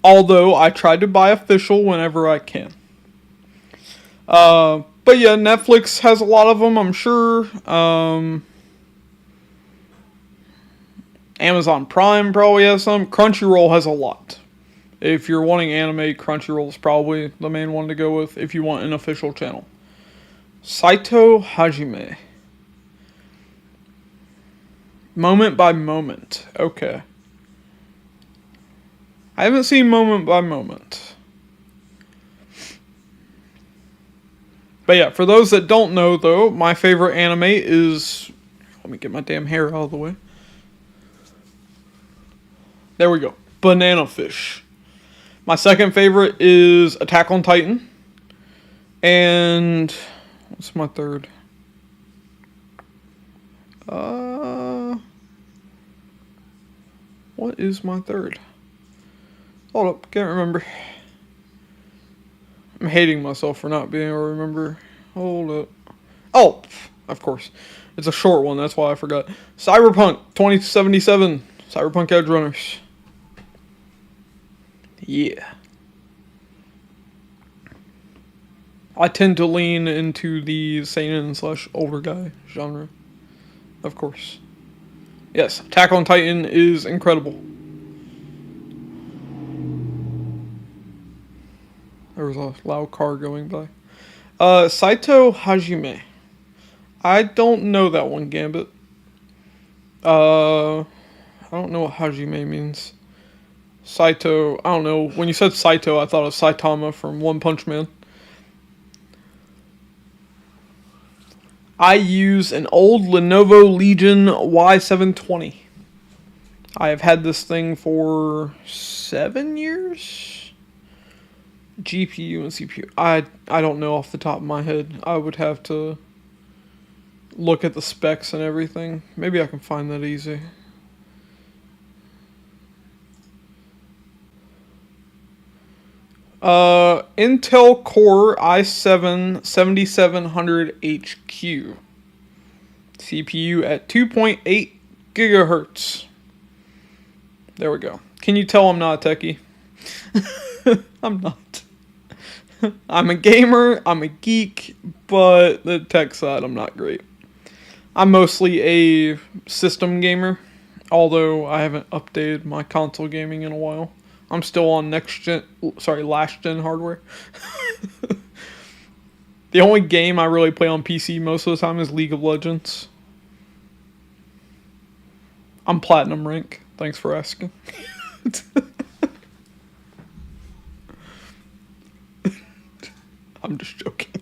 Although I try to buy official whenever I can. But yeah, Netflix has a lot of them, I'm sure. Amazon Prime probably has some. Crunchyroll has a lot. If you're wanting anime, Crunchyroll is probably the main one to go with if you want an official channel. Saito Hajime. Moment by Moment. Okay. I haven't seen Moment by Moment. But yeah, for those that don't know, though, my favorite anime is... Let me get my damn hair out of the way. There we go. Banana Fish. My second favorite is Attack on Titan. And... what's my third? What is my third? Hold up, can't remember. I'm hating myself for not being able to remember. Hold up. Oh, of course. It's a short one, that's why I forgot. Cyberpunk 2077. Cyberpunk Edge Runners. Yeah. I tend to lean into the seinen / older guy genre. Of course. Yes, Attack on Titan is incredible. There was a loud car going by. Saito Hajime. I don't know that one, Gambit. I don't know what Hajime means. Saito, I don't know. When you said Saito, I thought of Saitama from One Punch Man. I use an old Lenovo Legion Y720. I have had this thing for 7 years. GPU and CPU. I don't know off the top of my head. I would have to look at the specs and everything. Maybe I can find that easy. Intel Core i7 7700HQ. CPU at 2.8 gigahertz. There we go. Can you tell I'm not a techie? I'm not. I'm a gamer, I'm a geek, but the tech side, I'm not great. I'm mostly a system gamer, although I haven't updated my console gaming in a while. I'm still on last gen hardware. The only game I really play on PC most of the time is League of Legends. I'm platinum rank. Thanks for asking. I'm just joking.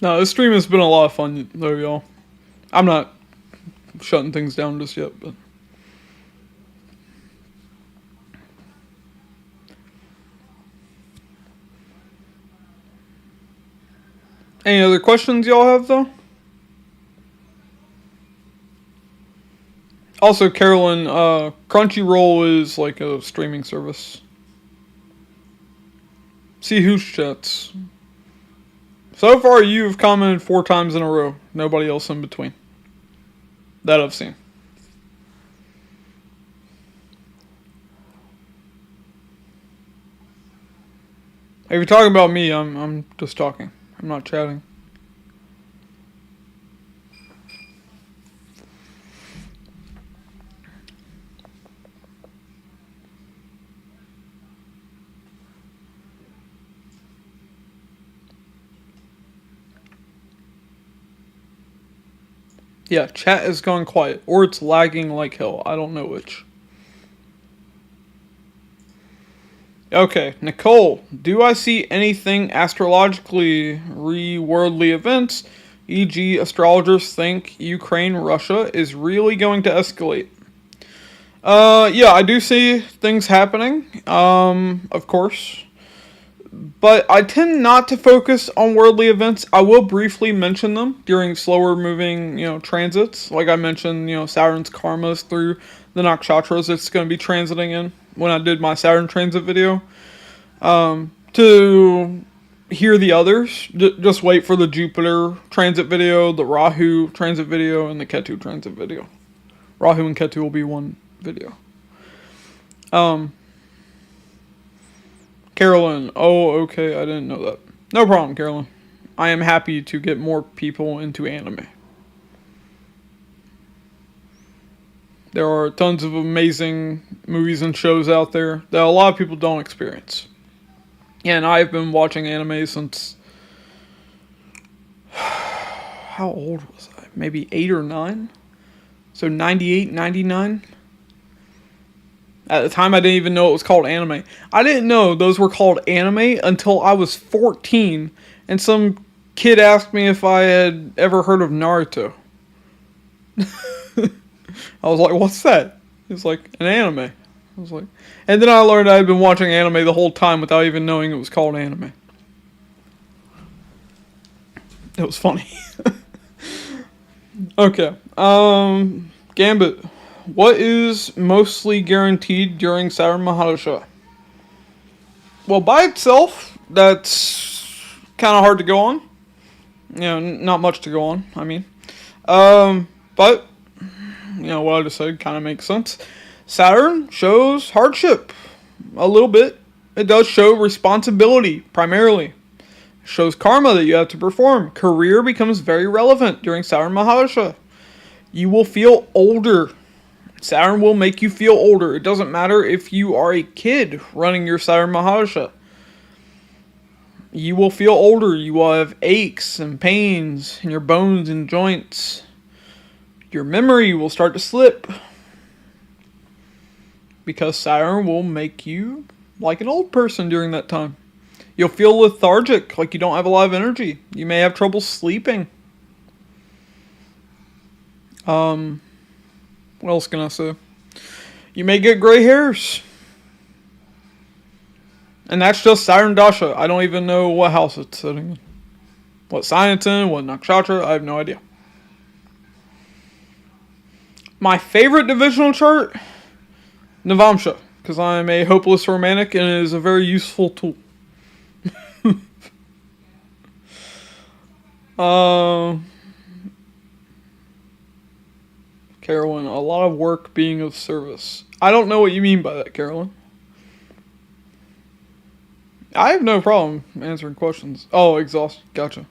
No, this stream has been a lot of fun, though, y'all. I'm not shutting things down just yet, but... Any other questions y'all have, though? Also, Carolyn, Crunchyroll is like a streaming service. See who's chats. So far, you've commented 4 times in a row. Nobody else in between. That I've seen. If you're talking about me, I'm just talking. I'm not chatting. Yeah, chat is gone quiet, or it's lagging like hell. I don't know which. Okay, Nicole, do I see anything astrologically re-worldly events, e.g. astrologers think Ukraine-Russia is really going to escalate? Yeah, I do see things happening, of course. But I tend not to focus on worldly events. I will briefly mention them during slower moving, transits. Like I mentioned, Saturn's karmas through the nakshatras it's going to be transiting in when I did my Saturn transit video. To hear the others, just wait for the Jupiter transit video, the Rahu transit video, and the Ketu transit video. Rahu and Ketu will be one video. Carolyn, oh, okay, I didn't know that. No problem, Carolyn. I am happy to get more people into anime. There are tons of amazing movies and shows out there that a lot of people don't experience. And I've been watching anime since... How old was I? Maybe 8 or 9? So 98, 99? At the time, I didn't even know it was called anime. I didn't know those were called anime until I was 14, and some kid asked me if I had ever heard of Naruto. I was like, what's that? He was like, an anime. I was like, and then I learned I had been watching anime the whole time without even knowing it was called anime. It was funny. Okay. Gambit. What is mostly guaranteed during Saturn Mahadasha? Well, by itself, that's kind of hard to go on. You know, not much to go on, I mean. But, you know, what I just said kind of makes sense. Saturn shows hardship a little bit. It does show responsibility, primarily. It shows karma that you have to perform. Career becomes very relevant during Saturn Mahadasha. You will feel older. Saturn will make you feel older. It doesn't matter if you are a kid running your Saturn Mahadasha. You will feel older. You will have aches and pains in your bones and joints. Your memory will start to slip. Because Saturn will make you like an old person during that time. You'll feel lethargic, like you don't have a lot of energy. You may have trouble sleeping. What else can I say? You may get gray hairs. And that's just Saturn Dasha. I don't even know what house it's sitting in. What sign it's in, what nakshatra, I have no idea. My favorite divisional chart? Navamsha. Because I'm a hopeless romantic and it is a very useful tool. Carolyn, a lot of work being of service. I don't know what you mean by that, Carolyn. I have no problem answering questions. Oh, exhaust. Gotcha.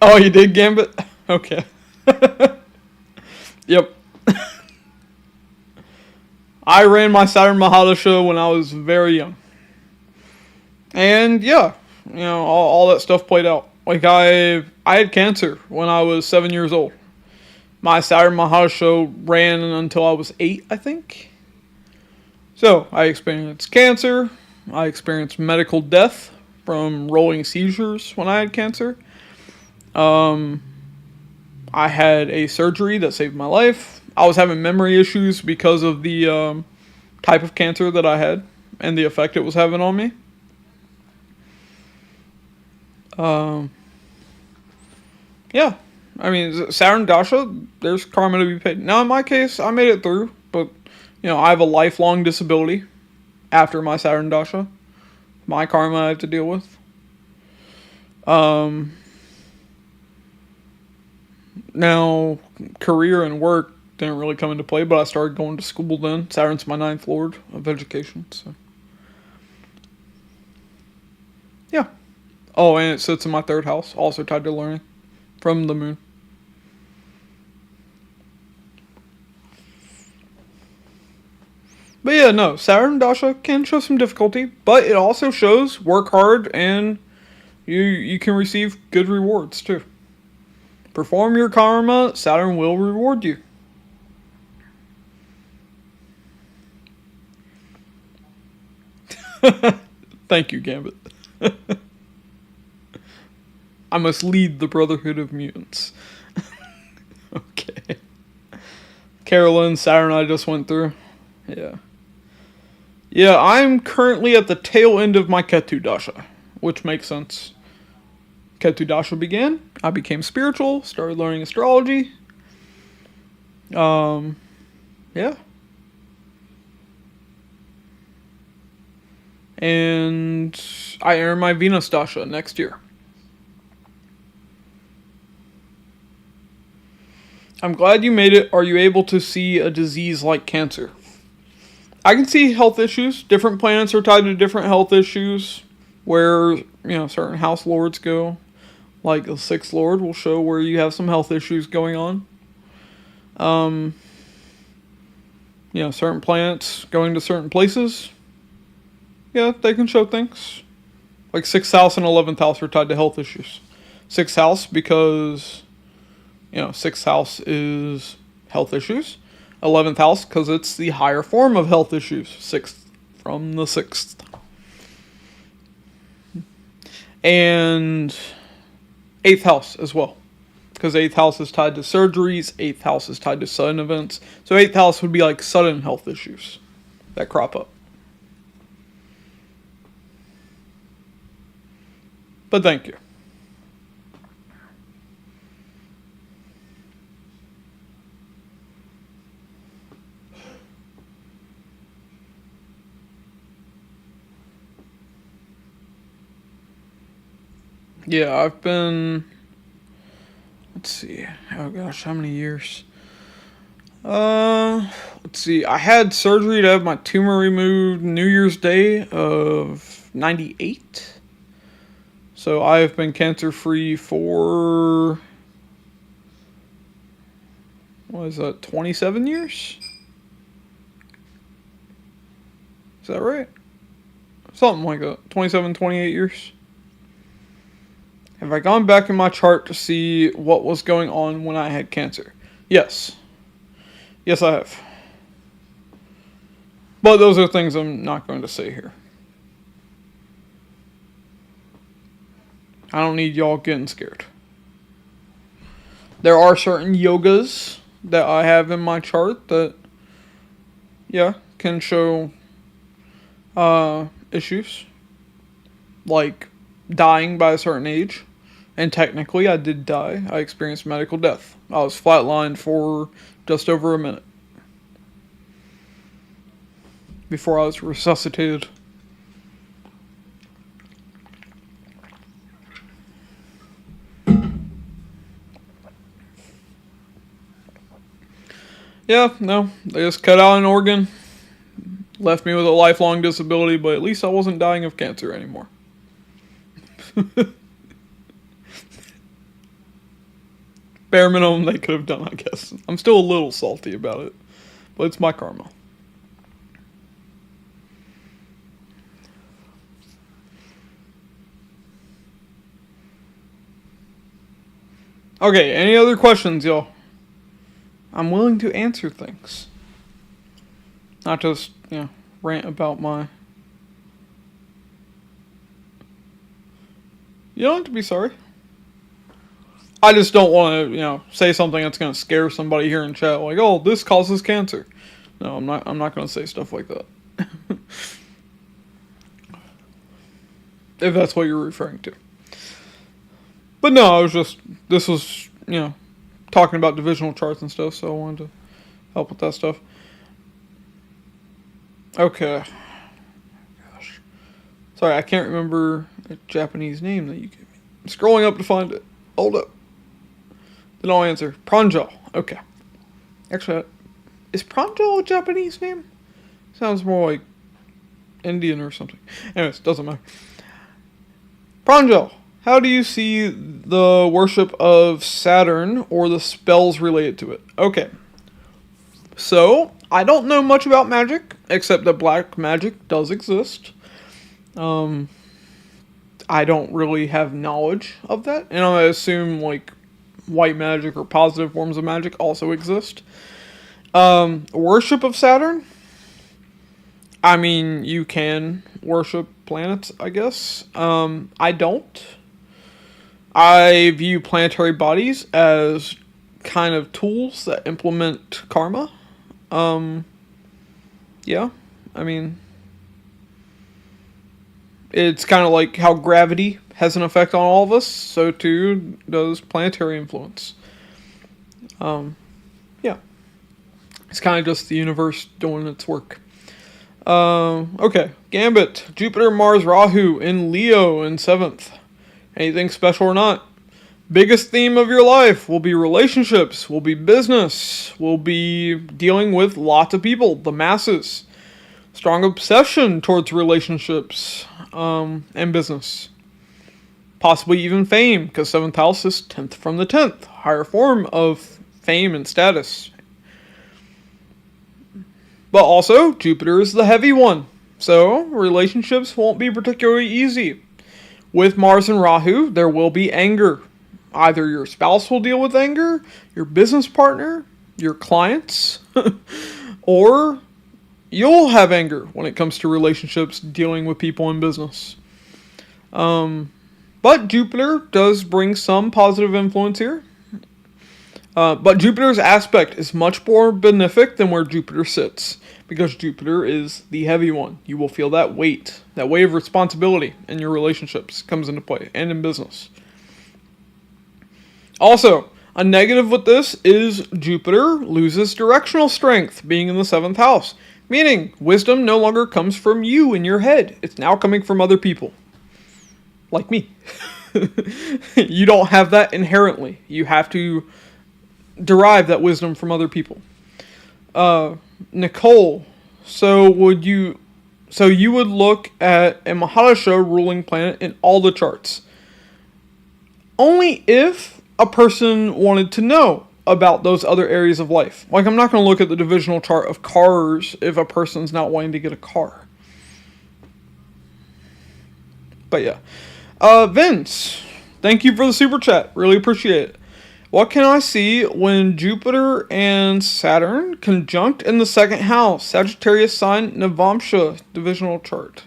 Oh, you did, Gambit? Okay. Yep. I ran my Saturn Mahadasha when I was very young. And yeah, you know, all that stuff played out. Like I had cancer when I was 7 years old. My Saturn Mahadasha ran until I was 8, I think. So I experienced cancer. I experienced medical death from rolling seizures when I had cancer. I had a surgery that saved my life. I was having memory issues because of the type of cancer that I had and the effect it was having on me. Yeah, I mean, Saturn Dasha, there's karma to be paid. Now, in my case, I made it through, but, you know, I have a lifelong disability after my Saturn Dasha. My karma I have to deal with. Now, career and work didn't really come into play, but I started going to school then. Saturn's my 9th lord of education, so. Yeah. Oh, and it sits in my 3rd house, also tied to learning. From the moon. But yeah, no, Saturn Dasha can show some difficulty, but it also shows work hard and you can receive good rewards too. Perform your karma, Saturn will reward you. Thank you, Gambit. I must lead the Brotherhood of Mutants. Okay. Carolyn, Saturn I just went through. Yeah. Yeah, I'm currently at the tail end of my Ketu Dasha, which makes sense. Ketu Dasha began. I became spiritual, started learning astrology. Yeah. And I enter my Venus Dasha next year. I'm glad you made it. Are you able to see a disease like cancer? I can see health issues. Different planets are tied to different health issues. Where, you know, certain house lords go. Like the 6th lord will show where you have some health issues going on. Certain planets going to certain places. Yeah, they can show things. Like 6th house and 11th house are tied to health issues. 6th house because, 6th house is health issues. 11th house because it's the higher form of health issues. 6th from the 6th. And 8th house as well. Because 8th house is tied to surgeries. 8th house is tied to sudden events. So 8th house would be like sudden health issues that crop up. But thank you. Yeah, I've been... Let's see. Oh gosh, how many years? Let's see. I had surgery to have my tumor removed New Year's Day of 98. So I've been cancer-free for... What is that, 27 years? Is that right? Something like that. 27, 28 years. Have I gone back in my chart to see what was going on when I had cancer? Yes. Yes, I have. But those are things I'm not going to say here. I don't need y'all getting scared. There are certain yogas that I have in my chart that, can show issues. Like dying by a certain age. And technically, I did die. I experienced medical death. I was flatlined for just over a minute before I was resuscitated. Yeah, no, they just cut out an organ, left me with a lifelong disability, but at least I wasn't dying of cancer anymore. Bare minimum they could have done, I guess. I'm still a little salty about it, but it's my karma. Okay, any other questions, y'all? I'm willing to answer things. Not just, rant about my... You don't have to be sorry. I just don't want to, say something that's going to scare somebody here in chat. Like, oh, this causes cancer. No, I'm not going to say stuff like that. If that's what you're referring to. But no, this was, talking about divisional charts and stuff, so I wanted to help with that stuff. Okay. Gosh. Sorry, I can't remember a Japanese name that you gave me. I'm scrolling up to find it. Hold up. Then I'll answer. Pranjal. Okay. Actually, is Pranjal a Japanese name? Sounds more like Indian or something. Anyways, doesn't matter. Pranjal. How do you see the worship of Saturn or the spells related to it? Okay. So, I don't know much about magic, except that black magic does exist. I don't really have knowledge of that, and I assume, white magic or positive forms of magic also exist. Worship of Saturn? I mean, you can worship planets, I guess. I don't. I view planetary bodies as kind of tools that implement karma. Yeah, I mean, it's kind of like how gravity has an effect on all of us, so too does planetary influence. Yeah. It's kind of just the universe doing its work. Okay, Gambit, Jupiter, Mars, Rahu in Leo in 7th. Anything special or not? Biggest theme of your life will be relationships, will be business, will be dealing with lots of people, the masses. Strong obsession towards relationships and business. Possibly even fame, because 7th house is 10th from the 10th. Higher form of fame and status But also, Jupiter is the heavy one, so relationships won't be particularly easy. With Mars and Rahu, there will be anger. Either your spouse will deal with anger, your business partner, your clients, or you'll have anger when it comes to relationships dealing with people in business. But Jupiter does bring some positive influence here. But Jupiter's aspect is much more benefic than where Jupiter sits, because Jupiter is the heavy one. You will feel that weight of responsibility in your relationships comes into play, and in business. Also, a negative with this is Jupiter loses directional strength, being in the 7th house, meaning wisdom no longer comes from you in your head. It's now coming from other people. Like me. You don't have that inherently. You have to derive that wisdom from other people. Nicole, so you would look at a Mahadasha ruling planet in all the charts. Only if a person wanted to know about those other areas of life. Like, I'm not going to look at the divisional chart of cars if a person's not wanting to get a car. But yeah. Vince, thank you for the super chat. Really appreciate it. What can I see when Jupiter and Saturn conjunct in the 2nd house? Sagittarius sign, Navamsha, divisional chart.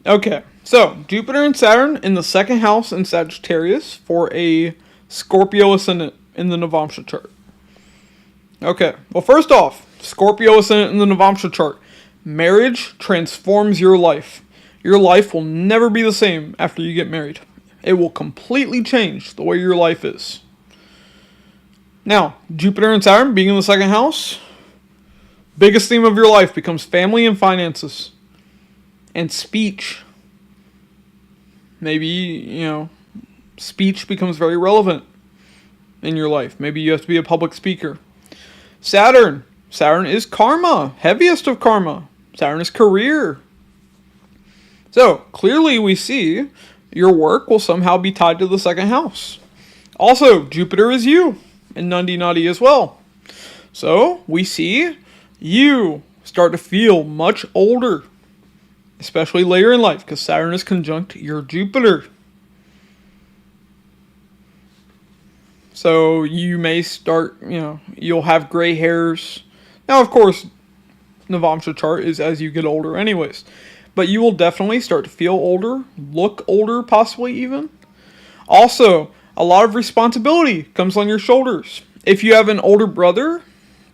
Okay, so Jupiter and Saturn in the 2nd house in Sagittarius for a Scorpio ascendant in the Navamsha chart. Okay, well, first off, Scorpio ascendant in the Navamsha chart. Marriage transforms your life. Your life will never be the same after you get married. It will completely change the way your life is. Now, Jupiter and Saturn being in the 2nd house, biggest theme of your life becomes family and finances. And speech. Maybe, speech becomes very relevant in your life. Maybe you have to be a public speaker. Saturn is karma, heaviest of karma. Saturn is career. So, clearly we see your work will somehow be tied to the 2nd house. Also, Jupiter is you, and Nandi Nadi as well. So, we see you start to feel much older, especially later in life, because Saturn is conjunct your Jupiter. So, you may start, you'll have gray hairs. Now, of course, Navamsha chart is as you get older anyways. But you will definitely start to feel older, look older possibly even. Also, a lot of responsibility comes on your shoulders. If you have an older brother,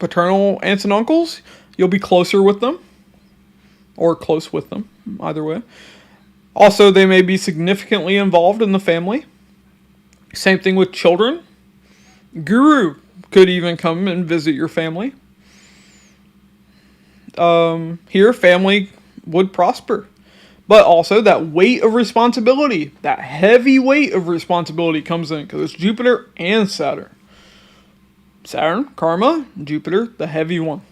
paternal aunts and uncles, you'll be closer with them. Or close with them, either way. Also, they may be significantly involved in the family. Same thing with children. Guru could even come and visit your family. Here, family would prosper. But also that weight of responsibility, that heavy weight of responsibility comes in because it's Jupiter and Saturn. Saturn, karma, Jupiter, the heavy one.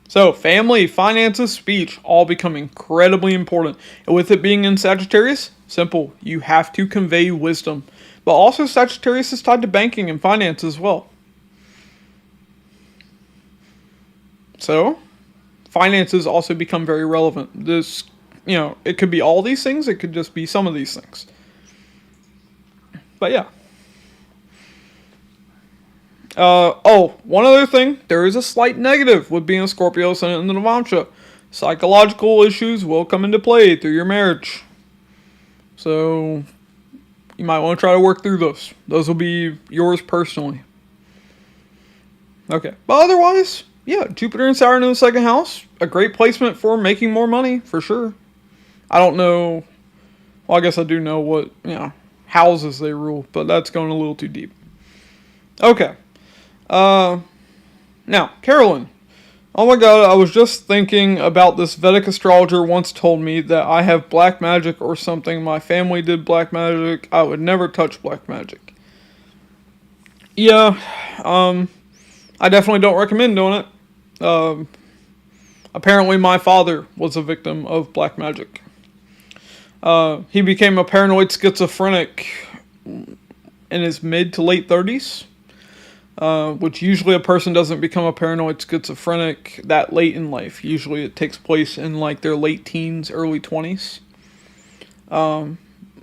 So family, finances, speech all become incredibly important. And with it being in Sagittarius, simple, you have to convey wisdom. But also Sagittarius is tied to banking and finance as well. So finances also become very relevant. This, it could be all these things. It could just be some of these things. But yeah. One other thing. There is a slight negative with being a Scorpio ascendant in the Navamsha. Psychological issues will come into play through your marriage. So you might want to try to work through those. Those will be yours personally. Okay. But otherwise, yeah, Jupiter and Saturn in the 2nd house, a great placement for making more money, for sure. I don't know, well, I guess I do know what, houses they rule, but that's going a little too deep. Okay. Now, Carolyn. Oh my god, I was just thinking about this Vedic astrologer once told me that I have black magic or something. My family did black magic. I would never touch black magic. Yeah, I definitely don't recommend doing it. Apparently my father was a victim of black magic. He became a paranoid schizophrenic in his mid to late 30s. which usually a person doesn't become a paranoid schizophrenic that late in life. Usually it takes place in like their late teens, early 20s.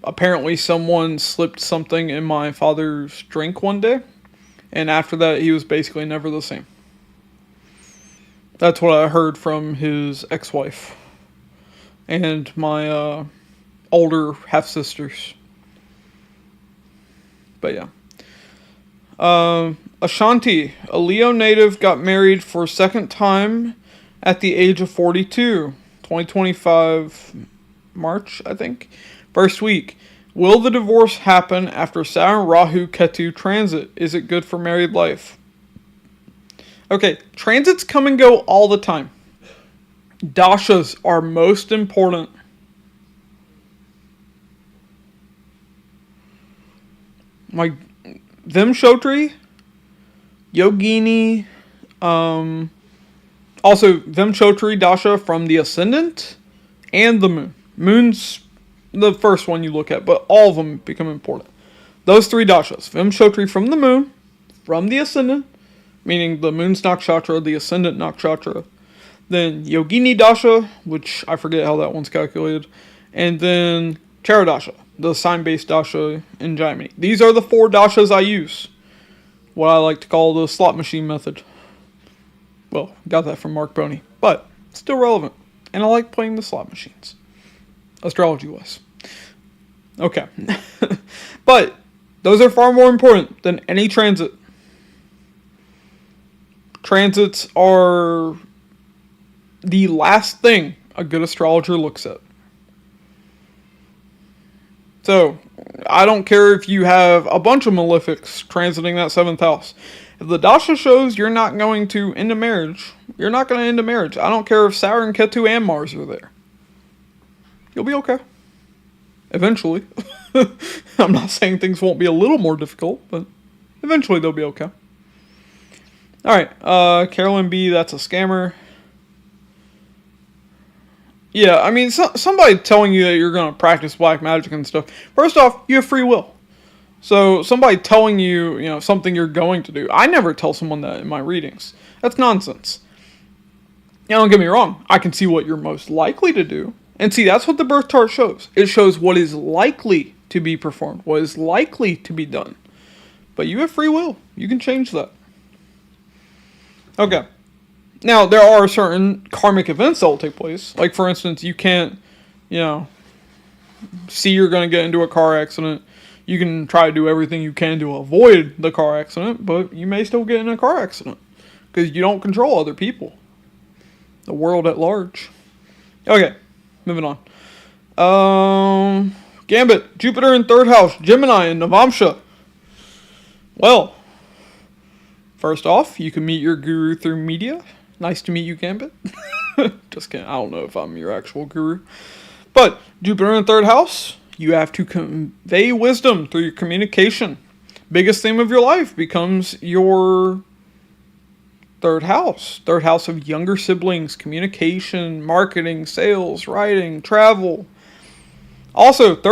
Apparently someone slipped something in my father's drink one day, and after that he was basically never the same. That's what I heard from his ex-wife and my older half-sisters. But yeah. Ashanti, a Leo native, got married for a second time at the age of 42. 2025 March, I think. First week. Will the divorce happen after Saturn Rahu Ketu transit? Is it good for married life? Okay, transits come and go all the time. Dashas are most important. Like Vimshotri, Yogini, also Vimshotri Dasha from the Ascendant and the Moon. Moon's the first one you look at, but all of them become important. Those three dashas, Vimshotri from the Moon, from the Ascendant, meaning the Moon's Nakshatra, the Ascendant Nakshatra, then Yogini Dasha, which I forget how that one's calculated, and then Charadasha, the sign-based dasha in Jaimini. These are the 4 dashas I use. What I like to call the slot machine method. Well, got that from Mark Boney, but still relevant. And I like playing the slot machines. Astrology-wise. Okay. But those are far more important than any transit. Transits are the last thing a good astrologer looks at. So, I don't care if you have a bunch of malefics transiting that 7th house. If the dasha shows you're not going to end a marriage, you're not going to end a marriage. I don't care if Saturn, Ketu, and Mars are there. You'll be okay. Eventually. I'm not saying things won't be a little more difficult, but eventually they'll be okay. Alright, Carolyn B., that's a scammer. Yeah, I mean, somebody telling you that you're going to practice black magic and stuff. First off, you have free will. So, somebody telling you, something you're going to do. I never tell someone that in my readings. That's nonsense. Now, don't get me wrong. I can see what you're most likely to do. And see, that's what the birth chart shows. It shows what is likely to be performed. What is likely to be done. But you have free will. You can change that. Okay. Now, there are certain karmic events that will take place. Like, for instance, you can't, see you're going to get into a car accident. You can try to do everything you can to avoid the car accident, but you may still get in a car accident. Because you don't control other people. The world at large. Okay, moving on. Gambit, Jupiter in 3rd house, Gemini in Navamsha. Well, first off, you can meet your guru through media. Nice to meet you, Gambit. Just kidding. I don't know if I'm your actual guru. But Jupiter in 3rd house, you have to convey wisdom through your communication. Biggest theme of your life becomes your 3rd house. 3rd house of younger siblings, communication, marketing, sales, writing, travel. Also, 3rd